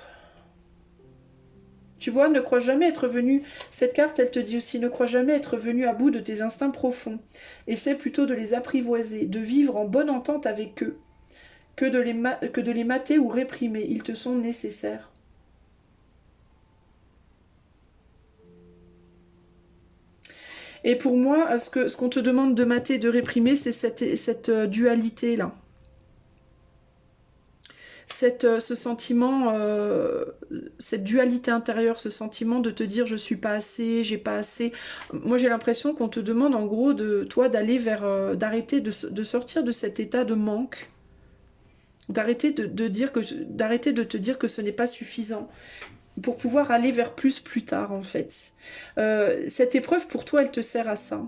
Tu vois, ne crois jamais être venu. Cette carte, elle te dit aussi, ne crois jamais être venu à bout de tes instincts profonds. Essaie plutôt de les apprivoiser, de vivre en bonne entente avec eux, que de les mater ou réprimer. Ils te sont nécessaires. Et pour moi, ce qu'on te demande de mater et de réprimer, c'est cette dualité-là. Ce sentiment, cette dualité intérieure, ce sentiment de te dire je suis pas assez, j'ai pas assez. Moi j'ai l'impression qu'on te demande en gros de toi d'aller vers, d'arrêter de sortir de cet état de manque, d'arrêter de te dire que ce n'est pas suffisant pour pouvoir aller vers plus tard en fait. Cette épreuve pour toi elle te sert à ça.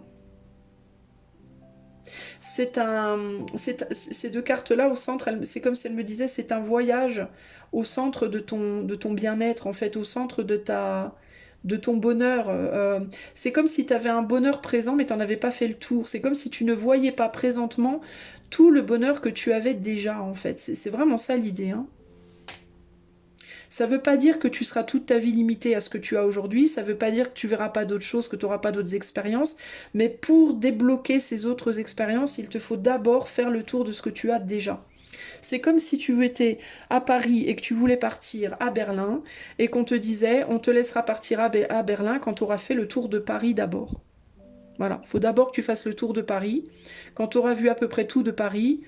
Ces deux cartes-là au centre, c'est comme si elle me disait, c'est un voyage au centre de ton bien-être, en fait, au centre de ton bonheur. C'est comme si tu avais un bonheur présent, mais tu n'en avais pas fait le tour. C'est comme si tu ne voyais pas présentement tout le bonheur que tu avais déjà, en fait. C'est vraiment ça l'idée, hein. Ça ne veut pas dire que tu seras toute ta vie limitée à ce que tu as aujourd'hui, ça ne veut pas dire que tu verras pas d'autres choses, que tu n'auras pas d'autres expériences, mais pour débloquer ces autres expériences, il te faut d'abord faire le tour de ce que tu as déjà. C'est comme si tu étais à Paris et que tu voulais partir à Berlin et qu'on te disait on te laissera partir à Berlin quand tu auras fait le tour de Paris d'abord. Voilà, il faut d'abord que tu fasses le tour de Paris. Quand tu auras vu à peu près tout de Paris,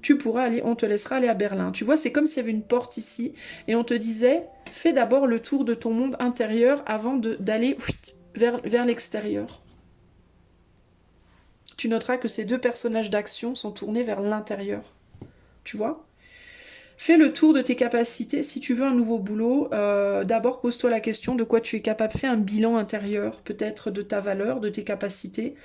tu pourras aller, on te laissera aller à Berlin. Tu vois, c'est comme s'il y avait une porte ici et on te disait, fais d'abord le tour de ton monde intérieur avant d'aller vers l'extérieur. Tu noteras que ces deux personnages d'action sont tournés vers l'intérieur. Tu vois? Fais le tour de tes capacités. Si tu veux un nouveau boulot, d'abord pose-toi la question de quoi tu es capable. Fais un bilan intérieur, peut-être de ta valeur, de tes capacités.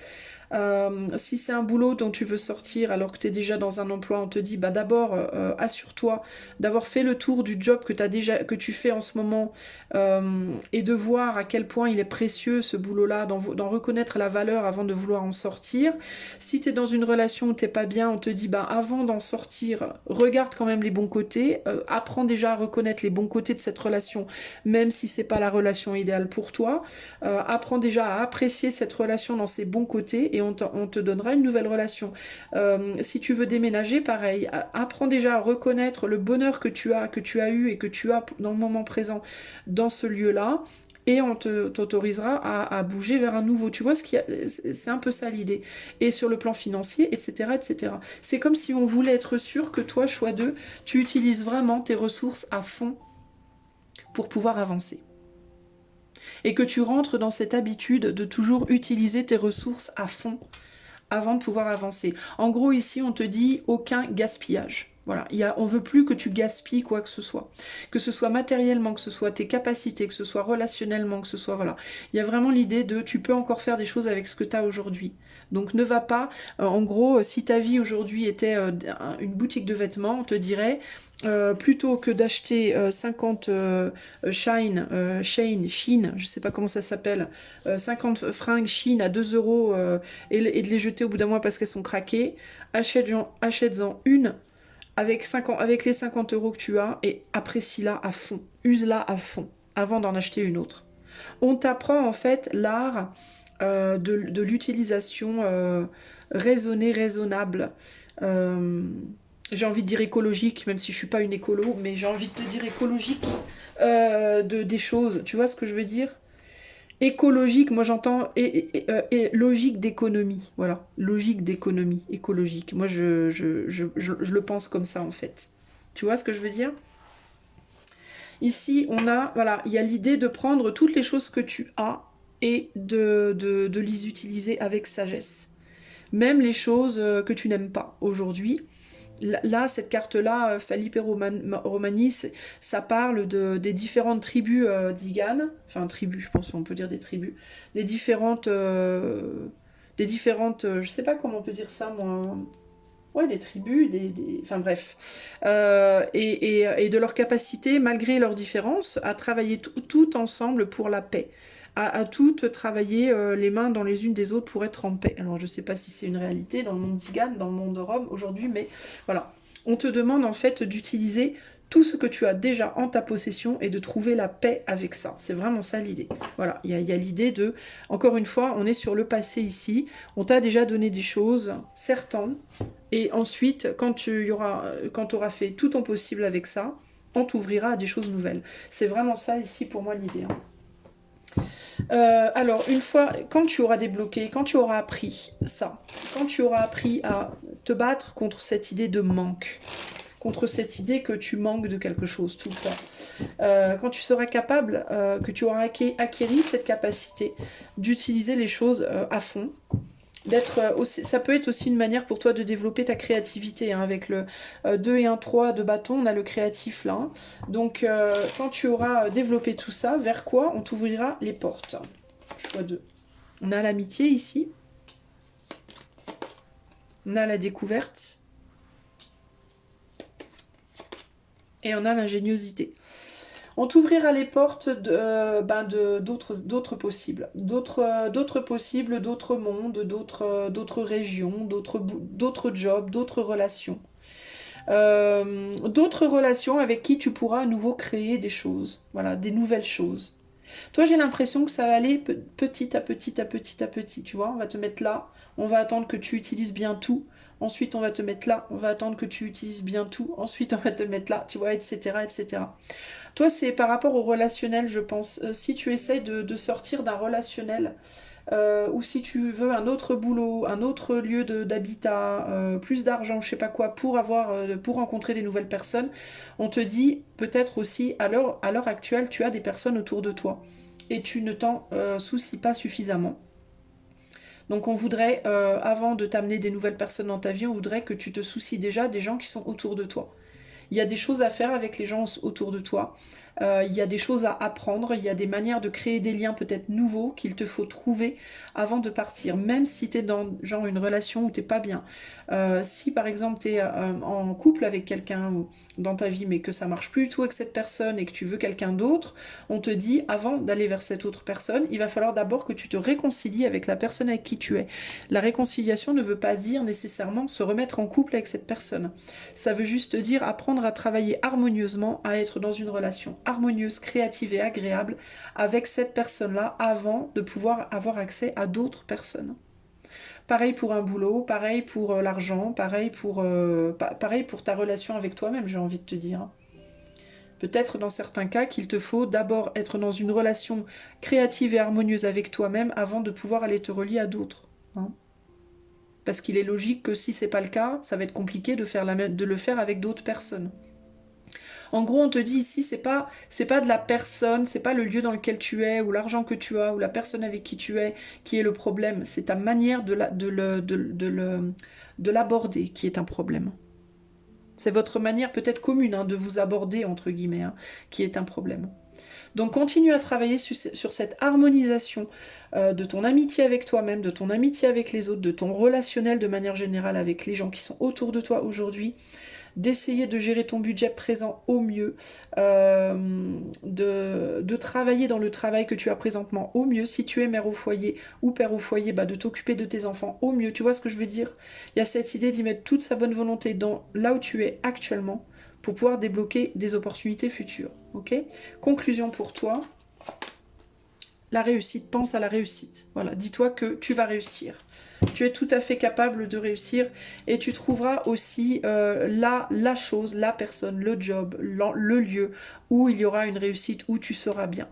Si c'est un boulot dont tu veux sortir alors que tu es déjà dans un emploi, on te dit bah d'abord assure-toi d'avoir fait le tour du job que tu fais en ce moment et de voir à quel point il est précieux ce boulot-là, d'en reconnaître la valeur avant de vouloir en sortir. Si tu es dans une relation où t'es pas bien, on te dit bah avant d'en sortir, regarde quand même les bons côtés, apprends déjà à reconnaître les bons côtés de cette relation, même si c'est pas la relation idéale pour toi. Apprends déjà à apprécier cette relation dans ses bons côtés et on te donnera une nouvelle relation. Si tu veux déménager, pareil, apprends déjà à reconnaître le bonheur que tu as eu et que tu as dans le moment présent dans ce lieu-là. Et on t'autorisera à bouger vers un nouveau. Tu vois, c'est un peu ça l'idée. Et sur le plan financier, etc., etc. C'est comme si on voulait être sûr que toi, choix 2, tu utilises vraiment tes ressources à fond pour pouvoir avancer. Et que tu rentres dans cette habitude de toujours utiliser tes ressources à fond avant de pouvoir avancer. En gros, ici, on te dit aucun gaspillage. Voilà, on veut plus que tu gaspilles quoi que ce soit matériellement, que ce soit tes capacités, que ce soit relationnellement, que ce soit voilà. Il y a vraiment l'idée de tu peux encore faire des choses avec ce que tu as aujourd'hui. Donc ne va pas, en gros, si ta vie aujourd'hui était une boutique de vêtements, on te dirait plutôt que d'acheter 50 Shein, je sais pas comment ça s'appelle, 50 fringues Shein à 2 euros et de les jeter au bout d'un mois parce qu'elles sont craquées, achète-en une avec les 50 euros que tu as et apprécie-la à fond, use-la à fond avant d'en acheter une autre. On t'apprend en fait l'art de l'utilisation raisonnée, raisonnable. Euh, j'ai envie de dire écologique, même si je suis pas une écolo, mais j'ai envie de te dire écologique des choses. Tu vois ce que je veux dire? Écologique, moi j'entends et logique d'économie. Voilà, logique d'économie, écologique. Moi je le pense comme ça en fait. Tu vois ce que je veux dire? Ici, voilà, il y a l'idée de prendre toutes les choses que tu as et de les utiliser avec sagesse. Même les choses que tu n'aimes pas aujourd'hui. Là, cette carte-là, Felipe Romani, ça parle des différentes tribus d'Igan. Enfin, tribus, je pense qu'on peut dire des tribus. Je sais pas comment on peut dire ça, moi. Ouais, des tribus, enfin bref. Et de leur capacité, malgré leurs différences, à travailler tout ensemble pour la paix. À toutes travailler les mains dans les unes des autres pour être en paix. Alors je sais pas si c'est une réalité dans le monde d'Igan, dans le monde de Rome aujourd'hui, mais voilà. On te demande en fait d'utiliser tout ce que tu as déjà en ta possession et de trouver la paix avec ça. C'est vraiment ça l'idée. Voilà, il y a l'idée de, encore une fois, on est sur le passé ici, on t'a déjà donné des choses, certaines, et ensuite, quand tu auras fait tout ton possible avec ça, on t'ouvrira à des choses nouvelles. C'est vraiment ça ici pour moi l'idée. Alors, une fois, quand tu auras débloqué, quand tu auras appris ça, quand tu auras appris à te battre contre cette idée de manque, contre cette idée que tu manques de quelque chose tout le temps, quand tu seras capable, que tu auras acquéri cette capacité d'utiliser les choses à fond, ça peut être aussi une manière pour toi de développer ta créativité, hein, avec le 2 et un 3 de bâton, on a le créatif là, hein. Donc quand tu auras développé tout ça, vers quoi on t'ouvrira les portes? Choix 2. On a l'amitié ici, on a la découverte et on a l'ingéniosité. On t'ouvrira les portes d'autres possibles. D'autres possibles, d'autres mondes, d'autres régions, d'autres jobs, d'autres relations. D'autres relations avec qui tu pourras à nouveau créer des choses. Voilà, des nouvelles choses. Toi, j'ai l'impression que ça va aller petit à petit, à petit à petit. Tu vois, on va te mettre là, on va attendre que tu utilises bien tout. Ensuite, on va te mettre là, on va attendre que tu utilises bien tout. Ensuite, on va te mettre là, tu vois, etc., etc. Toi, c'est par rapport au relationnel, je pense. Si tu essayes de sortir d'un relationnel, ou si tu veux un autre boulot, un autre lieu d'habitat, plus d'argent, je sais pas quoi, pour rencontrer des nouvelles personnes, on te dit peut-être aussi, à l'heure actuelle, tu as des personnes autour de toi. Et tu ne t'en soucies pas suffisamment. Donc on voudrait, avant de t'amener des nouvelles personnes dans ta vie, on voudrait que tu te soucies déjà des gens qui sont autour de toi. Il y a des choses à faire avec les gens autour de toi. Il y a des choses à apprendre, il y a des manières de créer des liens peut-être nouveaux qu'il te faut trouver avant de partir. Même si tu es dans genre une relation où tu n'es pas bien. Si par exemple tu es en couple avec quelqu'un dans ta vie mais que ça marche plus du tout avec cette personne et que tu veux quelqu'un d'autre, on te dit avant d'aller vers cette autre personne, il va falloir d'abord que tu te réconcilies avec la personne avec qui tu es. La réconciliation ne veut pas dire nécessairement se remettre en couple avec cette personne. Ça veut juste dire apprendre à travailler harmonieusement, à être dans une relation harmonieuse, créative et agréable avec cette personne-là avant de pouvoir avoir accès à d'autres personnes. Pareil pour un boulot, pareil pour l'argent, pareil pour ta relation avec toi-même, j'ai envie de te dire. Peut-être dans certains cas qu'il te faut d'abord être dans une relation créative et harmonieuse avec toi-même avant de pouvoir aller te relier à d'autres. Hein. Parce qu'il est logique que si c'est pas le cas, ça va être compliqué de le faire avec d'autres personnes. En gros, on te dit ici, c'est pas de la personne, c'est pas le lieu dans lequel tu es, ou l'argent que tu as, ou la personne avec qui tu es, qui est le problème. C'est ta manière de l'aborder qui est un problème. C'est votre manière peut-être commune hein, de vous aborder, entre guillemets, hein, qui est un problème. Donc continue à travailler sur cette harmonisation de ton amitié avec toi-même, de ton amitié avec les autres, de ton relationnel de manière générale avec les gens qui sont autour de toi aujourd'hui, d'essayer de gérer ton budget présent au mieux, de travailler dans le travail que tu as présentement au mieux, si tu es mère au foyer ou père au foyer, bah de t'occuper de tes enfants au mieux, tu vois ce que je veux dire? Il y a cette idée d'y mettre toute sa bonne volonté dans là où tu es actuellement, pour pouvoir débloquer des opportunités futures. Ok? Conclusion pour toi. La réussite, pense à la réussite. Voilà, dis-toi que tu vas réussir. Tu es tout à fait capable de réussir et tu trouveras aussi la chose, la personne, le job, le lieu où il y aura une réussite, où tu seras bien.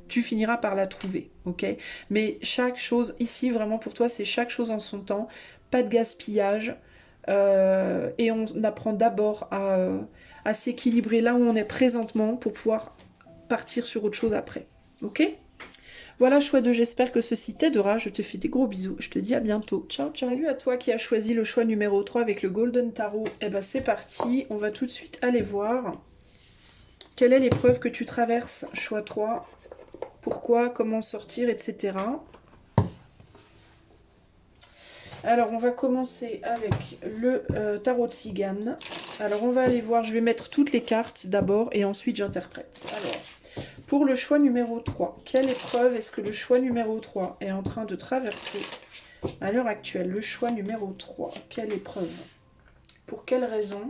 Tu finiras par la trouver, ok? Mais chaque chose, ici vraiment pour toi, c'est chaque chose en son temps, pas de gaspillage, et on apprend d'abord à s'équilibrer là où on est présentement pour pouvoir partir sur autre chose après, ok? Voilà, choix 2, j'espère que ceci t'aidera. Je te fais des gros bisous. Je te dis à bientôt. Ciao, ciao. Salut à toi qui as choisi le choix numéro 3 avec le Golden Tarot. Eh ben c'est parti. On va tout de suite aller voir quelle est l'épreuve que tu traverses. Choix 3. Pourquoi, comment sortir, etc. Alors, on va commencer avec le tarot de Cigane. Alors, on va aller voir. Je vais mettre toutes les cartes d'abord et ensuite j'interprète. Alors... Pour le choix numéro 3, quelle épreuve est-ce que le choix numéro 3 est en train de traverser à l'heure actuelle? Le choix numéro 3, quelle épreuve? Pour quelle raison?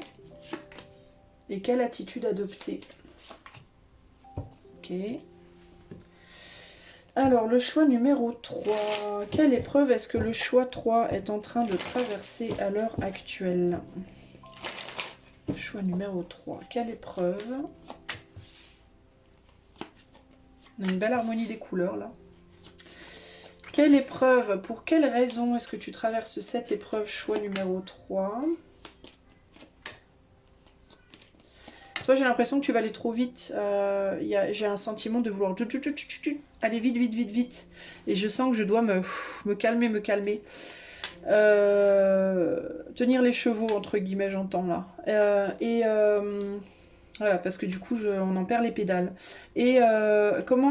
Et quelle attitude adopter? Ok. Alors, le choix numéro 3, quelle épreuve est-ce que le choix 3 est en train de traverser à l'heure actuelle? Choix numéro 3, quelle épreuve? On a une belle harmonie des couleurs là. Quelle épreuve, pour quelle raison est-ce que tu traverses cette épreuve? Choix numéro 3. Toi, j'ai l'impression que tu vas aller trop vite. J'ai un sentiment de vouloir aller vite, vite, vite, vite. Et je sens que je dois me calmer, me calmer. Tenir les chevaux, entre guillemets, j'entends là. Voilà, parce que du coup, on en perd les pédales. Et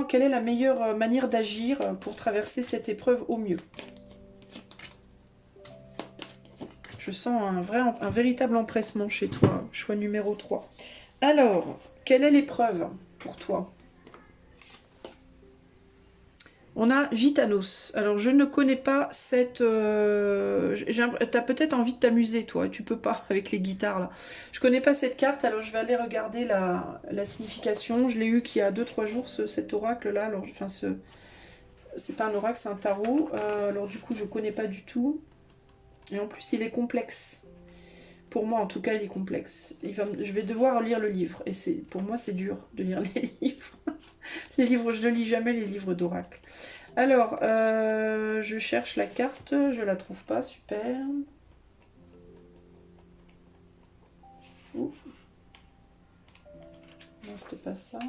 quelle est la meilleure manière d'agir pour traverser cette épreuve au mieux? Je sens un véritable empressement chez toi, choix numéro 3. Alors, quelle est l'épreuve pour toi? On a Gitanos. Alors, je ne connais pas cette... T'as peut-être envie de t'amuser, toi. Tu peux pas avec les guitares, là. Je connais pas cette carte, alors je vais aller regarder la signification. Je l'ai eu qu'il y a 2-3 jours, cet oracle-là. Alors, enfin, c'est pas un oracle, c'est un tarot. Alors, du coup, je connais pas du tout. Et en plus, il est complexe. Pour moi, en tout cas, il est complexe. Je vais devoir lire le livre. Et pour moi, c'est dur de lire les livres. Les livres, je ne lis jamais les livres d'oracle. Alors, je cherche la carte. Je la trouve pas. Super. Ouh. Non, c'était pas ça.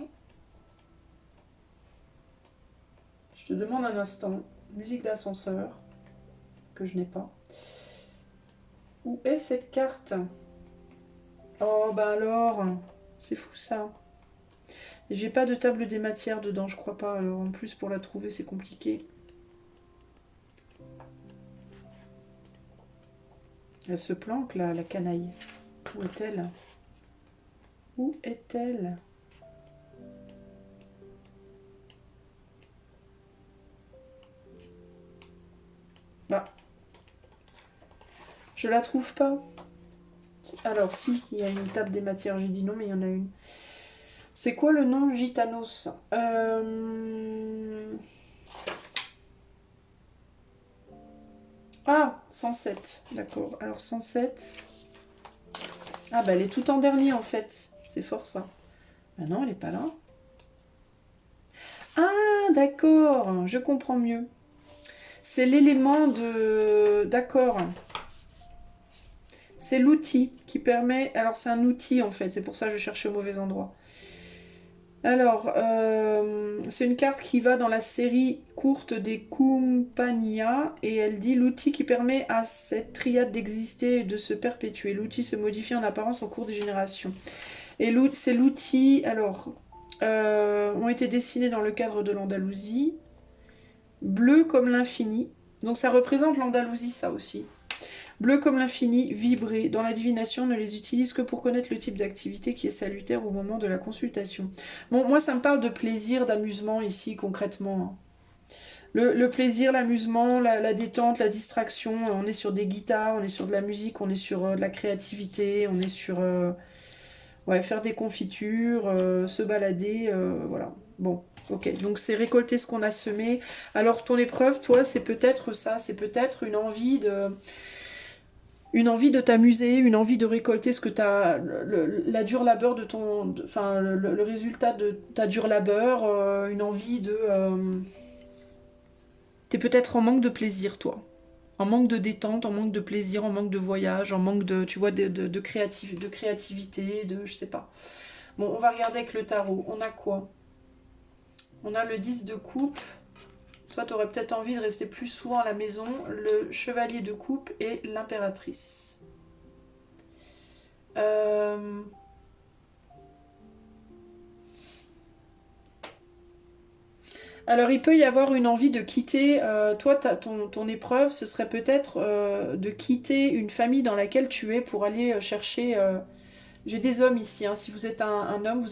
Je te demande un instant. Musique d'ascenseur. Que je n'ai pas. Où est cette carte? Oh, bah alors, c'est fou ça. Et j'ai pas de table des matières dedans, je crois pas. Alors en plus, pour la trouver, c'est compliqué. Elle se planque là, la canaille. Où est-elle? Où est-elle? Bah, je la trouve pas. Alors si, il y a une table des matières. J'ai dit non, mais il y en a une. C'est quoi le nom Gitanos? Ah, 107. D'accord. Alors 107. Ah bah elle est tout en dernier en fait. C'est fort ça. Ah non, elle est pas là. Ah d'accord, je comprends mieux. C'est l'élément de... D'accord. C'est l'outil qui permet... Alors c'est un outil en fait, c'est pour ça que je cherchais au mauvais endroit. Alors, c'est une carte qui va dans la série courte des Compagnia et elle dit l'outil qui permet à cette triade d'exister et de se perpétuer. L'outil se modifie en apparence au cours des générations. Et c'est l'outil, alors, ont été dessinés dans le cadre de l'Andalousie. Bleu comme l'infini. Donc ça représente l'Andalousie, ça aussi. Bleu comme l'infini, vibrer. Dans la divination, on ne les utilise que pour connaître le type d'activité qui est salutaire au moment de la consultation. Bon, moi, ça me parle de plaisir, d'amusement ici, concrètement. Le plaisir, l'amusement, la détente, la distraction. On est sur des guitares, on est sur de la musique, on est sur de la créativité, on est sur ouais, faire des confitures, se balader, voilà. Bon, ok. Donc c'est récolter ce qu'on a semé. Alors ton épreuve, toi, c'est peut-être ça, c'est peut-être une envie de t'amuser, une envie de récolter ce que tu as, la dure labeur de ton, enfin le résultat de ta dure labeur, une envie de, t'es peut-être en manque de plaisir, toi, en manque de détente, en manque de plaisir, en manque de voyage, en manque de, tu vois, de créativité, de, je sais pas. Bon, on va regarder avec le tarot. On a quoi? On a le 10 de coupe. Toi, tu aurais peut-être envie de rester plus souvent à la maison. Le chevalier de coupe et l'impératrice. Euh... Alors, il peut y avoir une envie de quitter. Toi, ton épreuve, ce serait peut-être de quitter une famille dans laquelle tu es pour aller chercher. J'ai des hommes ici. Hein. Si vous êtes un homme,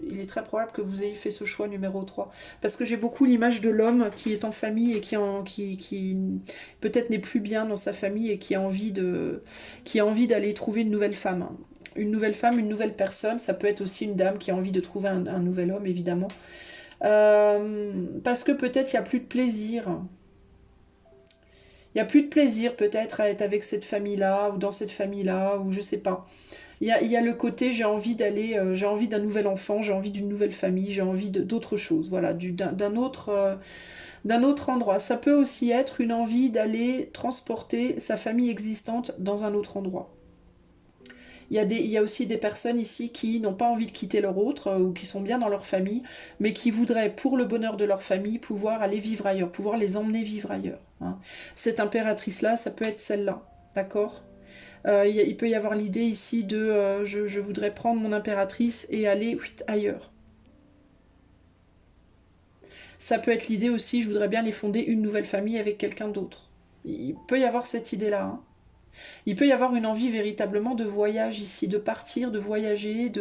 il est très probable que vous ayez fait ce choix numéro 3. Parce que j'ai beaucoup l'image de l'homme qui est en famille et qui peut-être n'est plus bien dans sa famille et qui a envie d'aller trouver une nouvelle femme. Une nouvelle femme, une nouvelle personne. Ça peut être aussi une dame qui a envie de trouver un nouvel homme, évidemment. Parce que peut-être il n'y a plus de plaisir. Il n'y a plus de plaisir peut-être à être avec cette famille-là ou dans cette famille-là ou je sais pas. Il y a le côté j'ai envie d'aller, j'ai envie d'un nouvel enfant, j'ai envie d'une nouvelle famille, j'ai envie d'autre chose, voilà, d'un autre endroit. Ça peut aussi être une envie d'aller transporter sa famille existante dans un autre endroit. Il y a aussi des personnes ici qui n'ont pas envie de quitter leur autre ou qui sont bien dans leur famille, mais qui voudraient, pour le bonheur de leur famille, pouvoir aller vivre ailleurs, pouvoir les emmener vivre ailleurs. Hein. Cette impératrice-là, ça peut être celle-là, d'accord. Il peut y avoir l'idée ici de je voudrais prendre mon impératrice et aller ailleurs. Ça peut être l'idée aussi, je voudrais bien les fonder une nouvelle famille avec quelqu'un d'autre. Il peut y avoir cette idée-là. Hein. Il peut y avoir une envie véritablement de voyage ici, de partir, de voyager,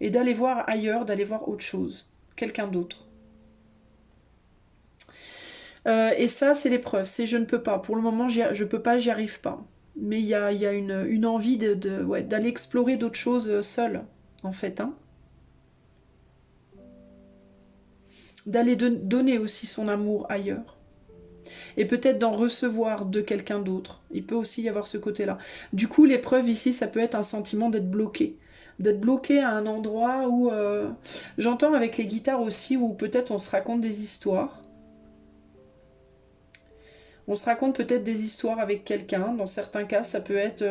et d'aller voir ailleurs, d'aller voir autre chose, quelqu'un d'autre. Et ça, c'est l'épreuve, c'est je ne peux pas. Pour le moment, je peux pas, j'y arrive pas. Mais il y a une envie ouais, d'aller explorer d'autres choses seule, en fait. Hein. D'aller donner aussi son amour ailleurs. Et peut-être d'en recevoir de quelqu'un d'autre. Il peut aussi y avoir ce côté-là. Du coup, l'épreuve ici, ça peut être un sentiment d'être bloqué. D'être bloqué à un endroit où... J'entends avec les guitares aussi, où peut-être on se raconte des histoires. On se raconte peut-être des histoires avec quelqu'un. Dans certains cas, ça peut être...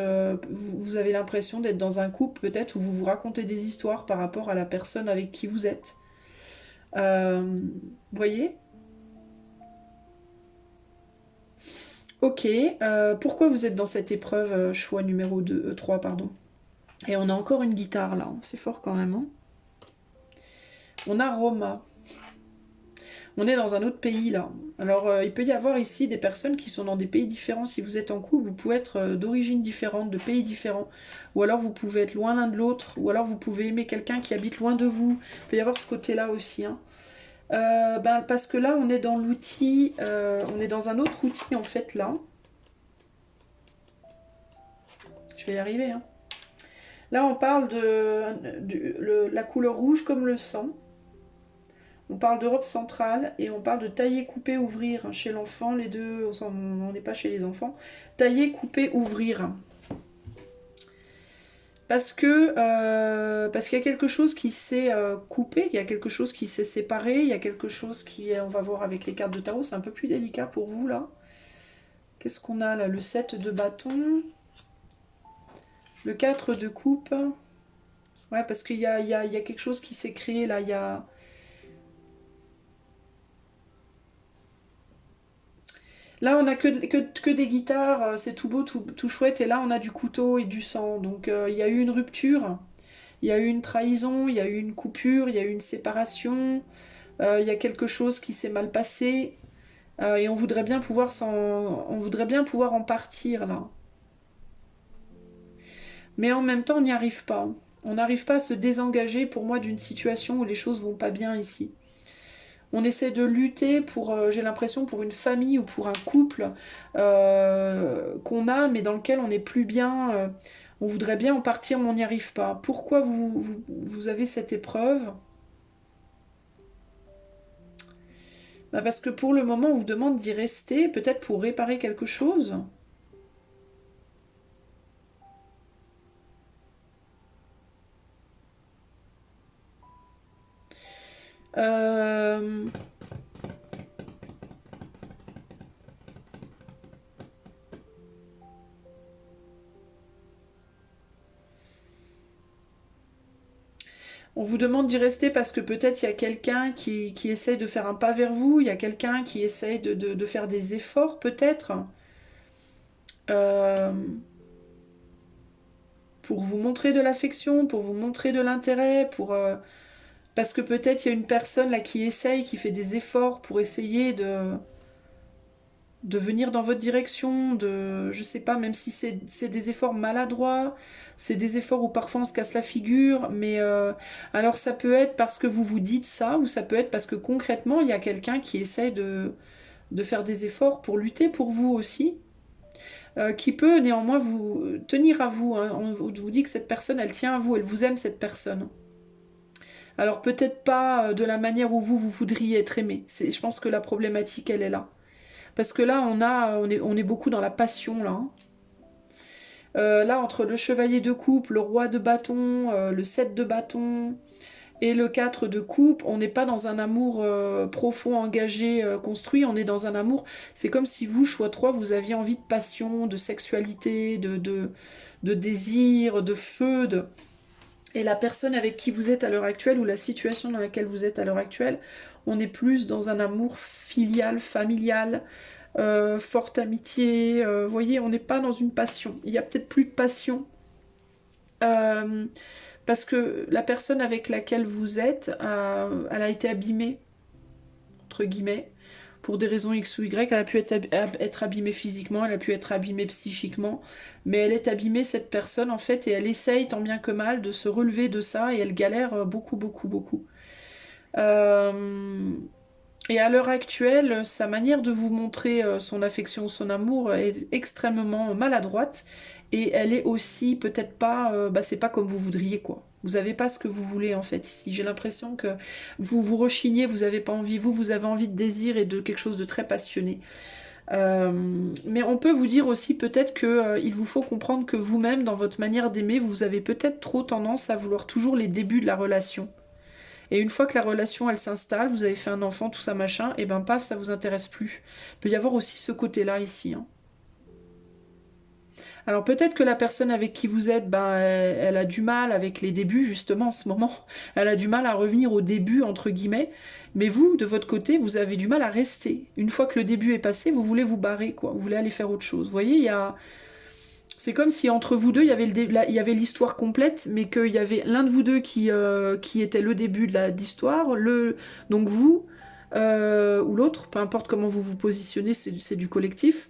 vous avez l'impression d'être dans un couple peut-être où vous vous racontez des histoires par rapport à la personne avec qui vous êtes. Vous voyez? Ok. Pourquoi vous êtes dans cette épreuve choix numéro 2, 3, pardon. Et on a encore une guitare là, c'est fort quand même. Hein. On a Roma. On est dans un autre pays là. Alors il peut y avoir ici des personnes qui sont dans des pays différents. Si vous êtes en couple, vous pouvez être d'origine différente, de pays différents. Ou alors vous pouvez être loin l'un de l'autre. Ou alors vous pouvez aimer quelqu'un qui habite loin de vous. Il peut y avoir ce côté-là aussi. Hein. Parce que là on est dans l'outil, on est dans un autre outil en fait là. Je vais y arriver. Hein. Là on parle de la couleur rouge comme le sang. On parle d'Europe centrale et on parle de tailler, couper, ouvrir. Chez l'enfant, les deux, on n'est pas chez les enfants. Tailler, couper, ouvrir. Parce qu'il y a quelque chose qui s'est coupé, il y a quelque chose qui s'est séparé, il y a quelque chose qui est, on va voir avec les cartes de tarot, c'est un peu plus délicat pour vous là. Qu'est-ce qu'on a là? Le 7 de bâton, le 4 de coupe. Ouais, parce qu'il y a quelque chose qui s'est créé là, il y a... Là, on a que des guitares, c'est tout beau, tout chouette, et là, on a du couteau et du sang. Donc, il y a eu une rupture, il y a eu une trahison, il y a eu une coupure, il y a eu une séparation, il y a quelque chose qui s'est mal passé, et on voudrait bien pouvoir en partir, là. Mais en même temps, on n'y arrive pas. On n'arrive pas à se désengager, pour moi, d'une situation où les choses vont pas bien ici. On essaie de lutter pour, j'ai l'impression, pour une famille ou pour un couple qu'on a, mais dans lequel on n'est plus bien. On voudrait bien en partir, mais on n'y arrive pas. Pourquoi vous avez cette épreuve? Parce que pour le moment, on vous demande d'y rester, peut-être pour réparer quelque chose. Euh... On vous demande d'y rester parce que peut-être il y a quelqu'un qui essaye de faire un pas vers vous, il y a quelqu'un qui essaye de faire des efforts peut-être euh, pour vous montrer de l'affection, pour vous montrer de l'intérêt, parce que peut-être il y a une personne là qui essaye, qui fait des efforts pour essayer de venir dans votre direction, je sais pas, même si c'est des efforts maladroits, c'est des efforts où parfois on se casse la figure, mais alors ça peut être parce que vous vous dites ça, ou ça peut être parce que concrètement il y a quelqu'un qui essaye de faire des efforts pour lutter pour vous aussi, qui peut néanmoins vous tenir à vous. Hein. On vous dit que cette personne, elle tient à vous, elle vous aime cette personne. Alors peut-être pas de la manière où vous voudriez être aimé. Je pense que la problématique, elle est là. Parce que là, on est beaucoup dans la passion, là. Hein. Là, entre le chevalier de coupe, le roi de bâton, le 7 de bâton et le 4 de coupe, on n'est pas dans un amour profond, engagé, construit, on est dans un amour... C'est comme si vous, choix 3, vous aviez envie de passion, de sexualité, de désir, de feu, Et la personne avec qui vous êtes à l'heure actuelle, ou la situation dans laquelle vous êtes à l'heure actuelle, on est plus dans un amour filial, familial, forte amitié. Vous voyez, on n'est pas dans une passion. Il y a peut-être plus de passion. euh, Parce que la personne avec laquelle vous êtes, elle a été abîmée, entre guillemets, pour des raisons X ou Y. Elle a pu être abîmée physiquement, elle a pu être abîmée psychiquement, mais elle est abîmée, cette personne, en fait, et elle essaye tant bien que mal de se relever de ça, et elle galère beaucoup, beaucoup, beaucoup. Euh, Et à l'heure actuelle, sa manière de vous montrer son affection, son amour est extrêmement maladroite. Et elle est aussi peut-être pas, c'est pas comme vous voudriez quoi. Vous n'avez pas ce que vous voulez en fait ici. J'ai l'impression que vous rechignez, vous n'avez pas envie, vous avez envie de désir et de quelque chose de très passionné. Euh, mais on peut vous dire aussi peut-être que il vous faut comprendre que vous-même, dans votre manière d'aimer, vous avez peut-être trop tendance à vouloir toujours les débuts de la relation. Et une fois que la relation elle s'installe, vous avez fait un enfant, tout ça machin, et ben paf, ça vous intéresse plus. Il peut y avoir aussi ce côté-là ici. Hein. Alors peut-être que la personne avec qui vous êtes, elle a du mal avec les débuts justement en ce moment. Elle a du mal à revenir au début entre guillemets. Mais vous, de votre côté, vous avez du mal à rester. Une fois que le début est passé, vous voulez vous barrer quoi. Vous voulez aller faire autre chose. Vous voyez, C'est comme si entre vous deux, il y avait il y avait l'histoire complète, mais qu'il y avait l'un de vous deux qui était le début de l'histoire, donc vous, ou l'autre, peu importe comment vous vous positionnez, c'est du collectif,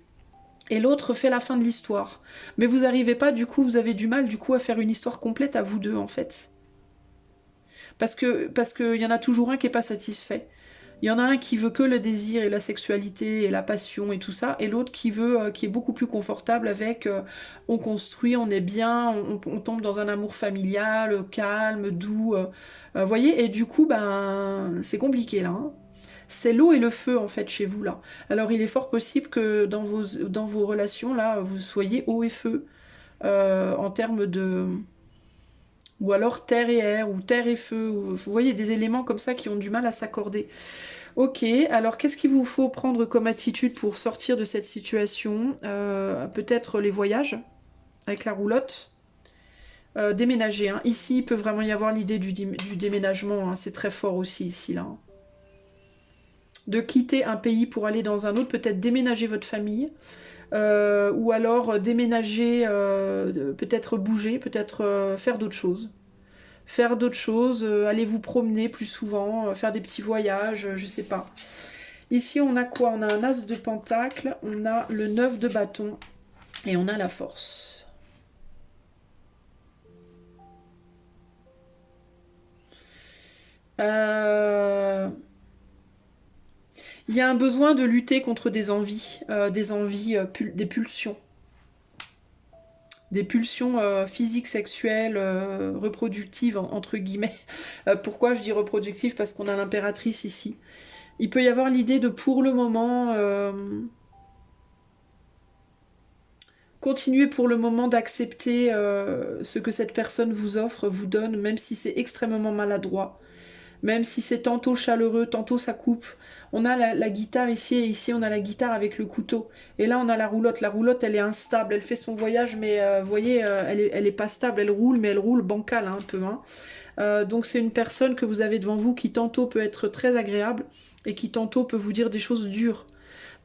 et l'autre fait la fin de l'histoire. Mais vous n'arrivez pas, du coup, vous avez du mal, du coup, à faire une histoire complète à vous deux, en fait. Parce que y en a toujours un qui est pas satisfait. Il y en a un qui veut que le désir et la sexualité et la passion et tout ça, et l'autre qui veut, qui est beaucoup plus confortable avec on construit, on est bien, on tombe dans un amour familial, calme, doux. Voyez, et du coup, ben, c'est compliqué là, hein. C'est l'eau et le feu en fait chez vous là. Alors il est fort possible que dans vos relations là, vous soyez eau et feu en termes de, ou alors terre et air, ou terre et feu. Vous voyez des éléments comme ça qui ont du mal à s'accorder. Ok, alors qu'est-ce qu'il vous faut prendre comme attitude pour sortir de cette situation? Peut-être les voyages avec la roulotte. Déménager, hein. Ici, il peut vraiment y avoir l'idée du déménagement, hein. C'est très fort aussi ici, là. De quitter un pays pour aller dans un autre, peut-être déménager votre famille, ou alors déménager, peut-être bouger, peut-être faire d'autres choses. Faire d'autres choses, aller vous promener plus souvent, faire des petits voyages, je sais pas. Ici, on a quoi? On a un as de pentacle, on a le 9 de bâton et on a la force. Il y a un besoin de lutter contre des envies, des pulsions. Des pulsions physiques, sexuelles, reproductives, entre guillemets. Pourquoi je dis reproductives? Parce qu'on a l'impératrice ici. Il peut y avoir l'idée de, pour le moment, continuez pour le moment d'accepter ce que cette personne vous offre, vous donne, même si c'est extrêmement maladroit, même si c'est tantôt chaleureux, tantôt ça coupe. On a la guitare ici, et ici on a la guitare avec le couteau. Et là on a la roulotte. La roulotte elle est instable, elle fait son voyage, mais vous voyez, elle est pas stable, elle roule, mais elle roule bancale hein, un peu. Hein. Donc c'est une personne que vous avez devant vous qui tantôt peut être très agréable, et qui tantôt peut vous dire des choses dures.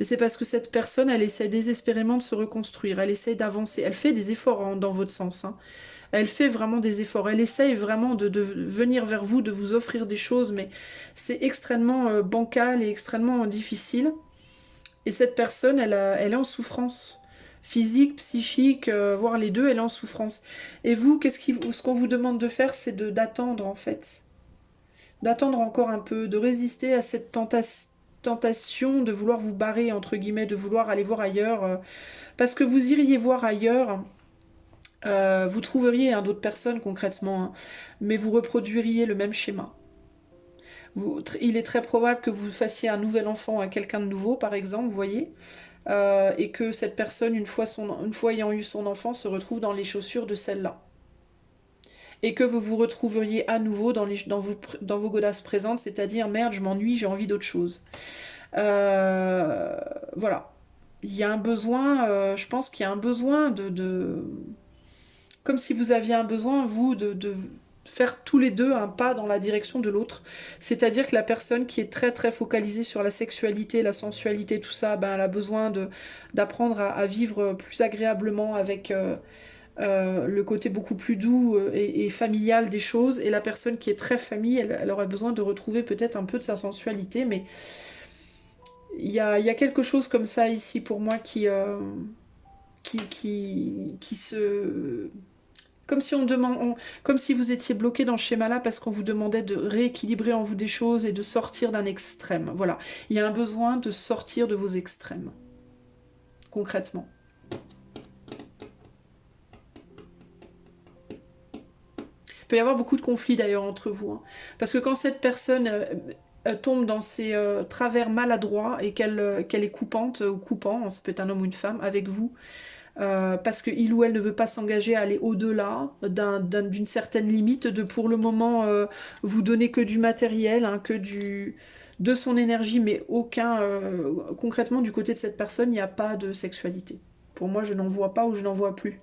Mais c'est parce que cette personne, elle essaie désespérément de se reconstruire, elle essaie d'avancer, elle fait des efforts hein, dans votre sens. Hein. Elle fait vraiment des efforts, elle essaye vraiment de venir vers vous, de vous offrir des choses, mais c'est extrêmement bancal et extrêmement difficile. Et cette personne, elle est en souffrance. Physique, psychique, voire les deux, elle est en souffrance. Et vous, ce qu'on vous demande de faire, c'est d'attendre en fait. D'attendre encore un peu, de résister à cette tentation de vouloir vous barrer, entre guillemets, de vouloir aller voir ailleurs. Parce que vous iriez voir ailleurs, vous trouveriez hein, d'autres personnes concrètement, hein, mais vous reproduiriez le même schéma. Il est très probable que vous fassiez un nouvel enfant à quelqu'un de nouveau, par exemple, vous voyez, et que cette personne, une fois ayant eu son enfant, se retrouve dans les chaussures de celle-là. Et que vous vous retrouveriez à nouveau dans vos godasses présentes, c'est-à-dire merde, je m'ennuie, j'ai envie d'autre chose. Voilà. Il y a un besoin, je pense qu'il y a un besoin comme si vous aviez un besoin, vous, de faire tous les deux un pas dans la direction de l'autre. C'est-à-dire que la personne qui est très très focalisée sur la sexualité, la sensualité, tout ça, ben, elle a besoin d'apprendre à vivre plus agréablement avec le côté beaucoup plus doux et familial des choses. Et la personne qui est très famille, elle aurait besoin de retrouver peut-être un peu de sa sensualité, mais il y a quelque chose comme ça ici pour moi qui se comme si comme si vous étiez bloqué dans ce schéma-là parce qu'on vous demandait de rééquilibrer en vous des choses et de sortir d'un extrême. Voilà. Il y a un besoin de sortir de vos extrêmes. Concrètement. Il peut y avoir beaucoup de conflits d'ailleurs entre vous. Hein. Parce que quand cette personne tombe dans ses travers maladroits et qu'elle est coupante ou coupant, ça peut être un homme ou une femme, avec vous, parce qu'il ou elle ne veut pas s'engager à aller au-delà d'une certaine limite, de pour le moment vous donner que du matériel, hein, de son énergie, mais concrètement du côté de cette personne, il n'y a pas de sexualité. Pour moi, je n'en vois pas ou je n'en vois plus.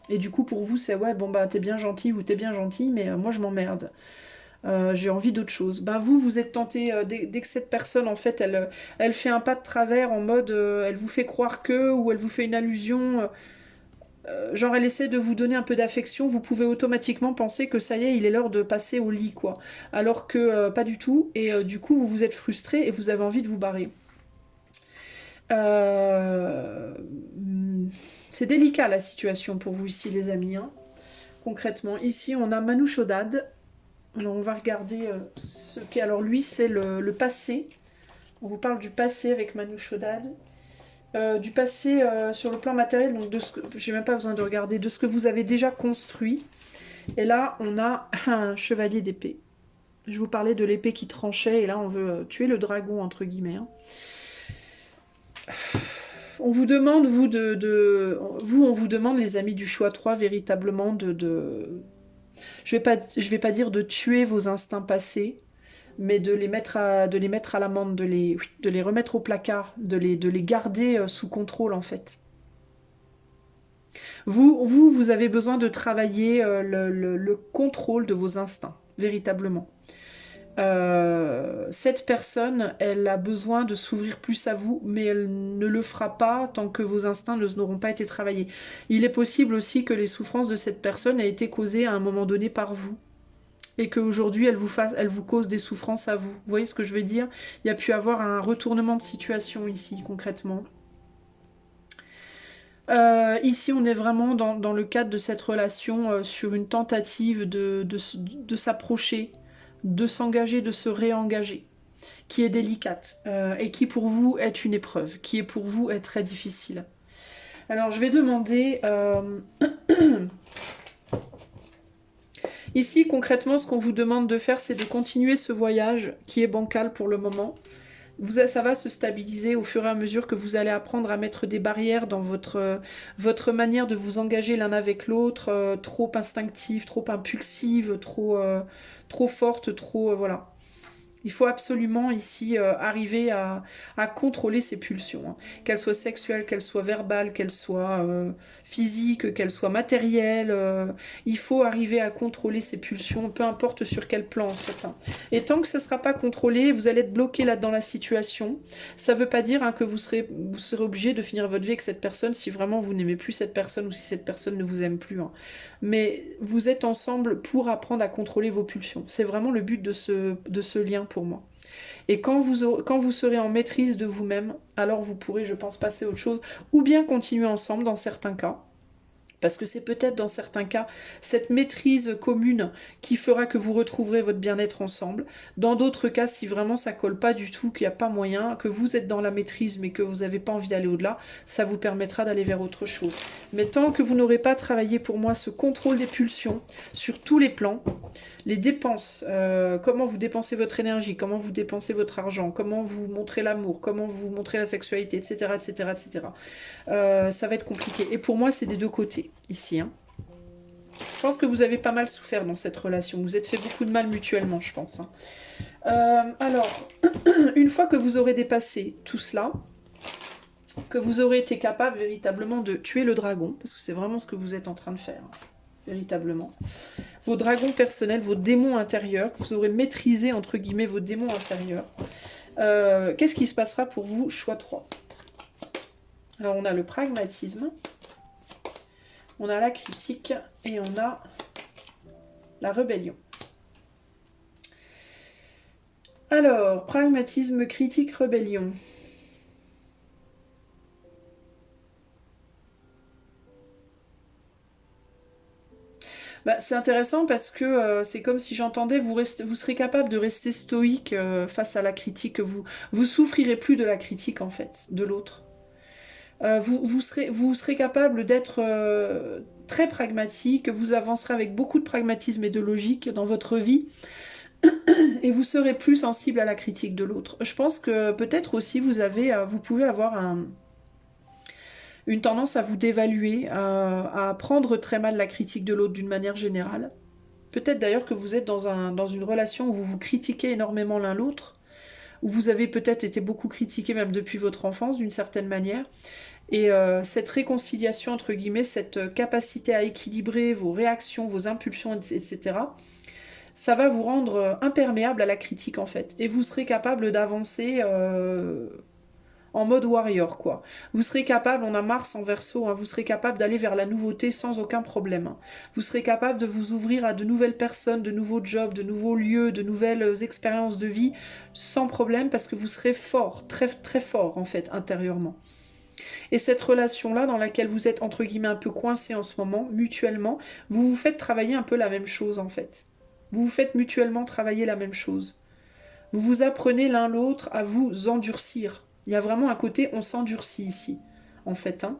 Et du coup, pour vous, c'est ouais, bon bah t'es bien gentil ou t'es bien gentil, mais moi je m'emmerde. J'ai envie d'autre chose. Ben vous êtes tenté, dès que cette personne, en fait, elle fait un pas de travers en mode, elle vous fait croire que, ou elle vous fait une allusion genre elle essaie de vous donner un peu d'affection, vous pouvez automatiquement penser que ça y est, il est l'heure de passer au lit, quoi. Alors que pas du tout, et du coup vous vous êtes frustré et vous avez envie de vous barrer. Euh, C'est délicat la situation pour vous ici les amis, hein. Concrètement. Ici on a Manu Chodad. Alors on va regarder ce qu'est. Alors lui c'est le passé. On vous parle du passé avec Manu Chodad. Du passé sur le plan matériel, donc de ce que j'ai même pas besoin de regarder, de ce que vous avez déjà construit. Et là, on a un chevalier d'épée. Je vous parlais de l'épée qui tranchait, et là, on veut tuer le dragon, entre guillemets. Hein. On vous demande, vous, on vous demande, les amis du choix 3, véritablement Je vais pas dire de tuer vos instincts passés, mais de les mettre à l'amende, de les remettre au placard, de les garder sous contrôle, en fait. Vous avez besoin de travailler le contrôle de vos instincts, véritablement. Cette personne, elle a besoin de s'ouvrir plus à vous, mais elle ne le fera pas tant que vos instincts n'auront pas été travaillés. Il est possible aussi que les souffrances de cette personne aient été causées à un moment donné par vous. Et qu'aujourd'hui, elle vous cause des souffrances à vous. Vous voyez ce que je veux dire? Il y a pu avoir un retournement de situation ici, concrètement. Ici, on est vraiment dans le cadre de cette relation sur une tentative de s'approcher, de s'engager, de se réengager, qui est délicate et qui pour vous est une épreuve, qui est pour vous est très difficile. Alors, je vais demander... Ici, concrètement, ce qu'on vous demande de faire, c'est de continuer ce voyage qui est bancal pour le moment. Ça va se stabiliser au fur et à mesure que vous allez apprendre à mettre des barrières dans votre manière de vous engager l'un avec l'autre, trop instinctive, trop impulsive, trop forte, trop... voilà. Il faut absolument ici arriver à contrôler ses pulsions, hein. Qu'elles soient sexuelles, qu'elles soient verbales, qu'elles soient physiques, qu'elles soient matérielles. Il faut arriver à contrôler ses pulsions, peu importe sur quel plan en fait. Hein. Et tant que ce ne sera pas contrôlé, vous allez être bloqué là dans la situation. Ça ne veut pas dire hein, que vous serez obligé de finir votre vie avec cette personne si vraiment vous n'aimez plus cette personne ou si cette personne ne vous aime plus. Hein. Mais vous êtes ensemble pour apprendre à contrôler vos pulsions. C'est vraiment le but de ce lien pour moi. Et quand vous serez en maîtrise de vous-même, alors vous pourrez, je pense, passer à autre chose, ou bien continuer ensemble dans certains cas. Parce que c'est peut-être dans certains cas cette maîtrise commune qui fera que vous retrouverez votre bien-être ensemble. Dans d'autres cas, si vraiment ça colle pas du tout, qu'il n'y a pas moyen, que vous êtes dans la maîtrise mais que vous n'avez pas envie d'aller au-delà, ça vous permettra d'aller vers autre chose. Mais tant que vous n'aurez pas travaillé pour moi ce contrôle des pulsions sur tous les plans, les dépenses, comment vous dépensez votre énergie, comment vous dépensez votre argent, comment vous montrez l'amour, comment vous montrez la sexualité, etc. etc., etc. Ça va être compliqué. Et pour moi, c'est des deux côtés, ici. Hein. Je pense que vous avez pas mal souffert dans cette relation. Vous êtes fait beaucoup de mal mutuellement, je pense. Hein. Alors, une fois que vous aurez dépassé tout cela, que vous aurez été capable véritablement de tuer le dragon, parce que c'est vraiment ce que vous êtes en train de faire, véritablement. Vos dragons personnels, vos démons intérieurs, que vous aurez maîtrisé, entre guillemets, vos démons intérieurs. Qu'est-ce qui se passera pour vous? Choix 3. Alors, on a le pragmatisme, on a la critique et on a la rébellion. Alors, pragmatisme, critique, rébellion. Bah, c'est intéressant parce que c'est comme si j'entendais, vous serez capable de rester stoïque face à la critique. Vous souffrirez plus de la critique en fait, de l'autre. Vous serez capable d'être très pragmatique, vous avancerez avec beaucoup de pragmatisme et de logique dans votre vie et vous serez plus sensible à la critique de l'autre. Je pense que peut-être aussi vous pouvez avoir une tendance à vous dévaluer, à prendre très mal la critique de l'autre d'une manière générale. Peut-être d'ailleurs que vous êtes dans une relation où vous vous critiquez énormément l'un l'autre, où vous avez peut-être été beaucoup critiqué même depuis votre enfance d'une certaine manière. Et cette réconciliation, entre guillemets, cette capacité à équilibrer vos réactions, vos impulsions, etc., ça va vous rendre imperméable à la critique en fait. Et vous serez capable d'avancer en mode warrior, quoi. Vous serez capable, on a Mars en Verseau, hein, vous serez capable d'aller vers la nouveauté sans aucun problème. Hein. Vous serez capable de vous ouvrir à de nouvelles personnes, de nouveaux jobs, de nouveaux lieux, de nouvelles expériences de vie, sans problème, parce que vous serez fort, très, très fort, en fait, intérieurement. Et cette relation-là, dans laquelle vous êtes, entre guillemets, un peu coincé en ce moment, mutuellement, vous vous faites travailler un peu la même chose, en fait. Vous vous faites mutuellement travailler la même chose. Vous vous apprenez l'un l'autre à vous endurcir. Il y a vraiment un côté on s'endurcit ici, en fait. Hein.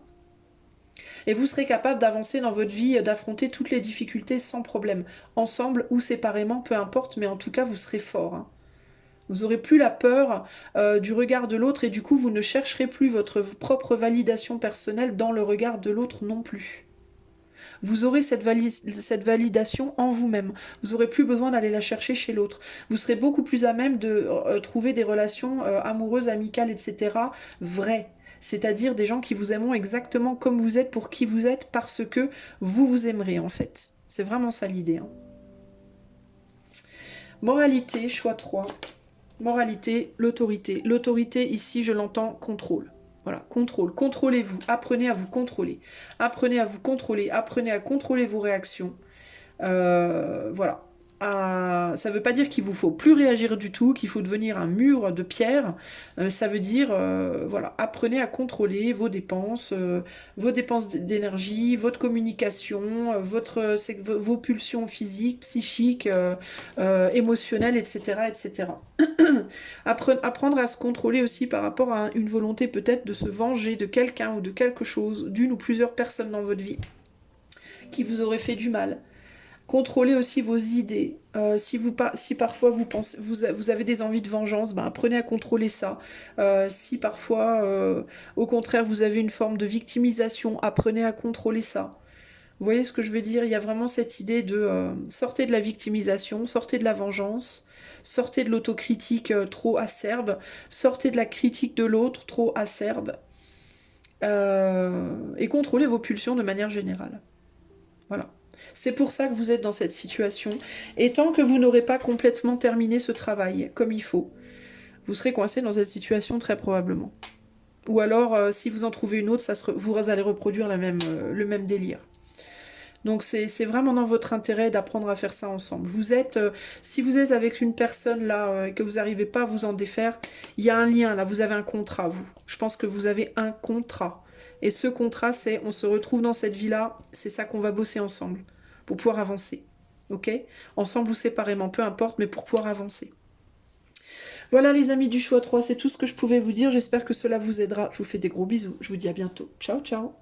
Et vous serez capable d'avancer dans votre vie, d'affronter toutes les difficultés sans problème. Ensemble ou séparément, peu importe, mais en tout cas, vous serez fort. Hein. Vous n'aurez plus la peur du regard de l'autre et du coup, vous ne chercherez plus votre propre validation personnelle dans le regard de l'autre non plus. Vous aurez cette validation en vous-même. Vous n'aurez plus besoin d'aller la chercher chez l'autre. Vous serez beaucoup plus à même de trouver des relations amoureuses, amicales, etc. vraies. C'est-à-dire des gens qui vous aimeront exactement comme vous êtes, pour qui vous êtes, parce que vous vous aimerez en fait. C'est vraiment ça l'idée. Hein. Moralité, choix 3. Moralité, l'autorité. L'autorité, ici, je l'entends contrôle. Voilà, contrôle. Contrôlez-vous. Apprenez à vous contrôler. Apprenez à vous contrôler. Apprenez à contrôler vos réactions. Voilà. Ça ne veut pas dire qu'il vous faut plus réagir du tout, qu'il faut devenir un mur de pierre. Ça veut dire, voilà, apprenez à contrôler vos dépenses d'énergie, votre communication, vos pulsions physiques, psychiques, émotionnelles, etc., etc. Apprendre à se contrôler aussi par rapport à une volonté peut-être de se venger de quelqu'un ou de quelque chose, d'une ou plusieurs personnes dans votre vie qui vous auraient fait du mal. Contrôlez aussi vos idées. Si parfois vous avez des envies de vengeance, ben, apprenez à contrôler ça. Si parfois, au contraire, vous avez une forme de victimisation, apprenez à contrôler ça. Vous voyez ce que je veux dire? Il y a vraiment cette idée de sortez de la victimisation, sortez de la vengeance, sortez de l'autocritique trop acerbe, sortez de la critique de l'autre trop acerbe, et contrôlez vos pulsions de manière générale. Voilà. C'est pour ça que vous êtes dans cette situation. Et tant que vous n'aurez pas complètement terminé ce travail comme il faut, vous serez coincé dans cette situation très probablement. Ou alors, si vous en trouvez une autre, vous allez reproduire le même délire. Donc c'est vraiment dans votre intérêt d'apprendre à faire ça ensemble. Si vous êtes avec une personne là, que vous n'arrivez pas à vous en défaire, il y a un lien là, vous avez un contrat, vous. Je pense que vous avez un contrat. Et ce contrat, c'est on se retrouve dans cette vie-là, c'est ça qu'on va bosser ensemble, pour pouvoir avancer. Ok? Ensemble ou séparément, peu importe, mais pour pouvoir avancer. Voilà les amis du choix 3, c'est tout ce que je pouvais vous dire. J'espère que cela vous aidera. Je vous fais des gros bisous. Je vous dis à bientôt. Ciao, ciao.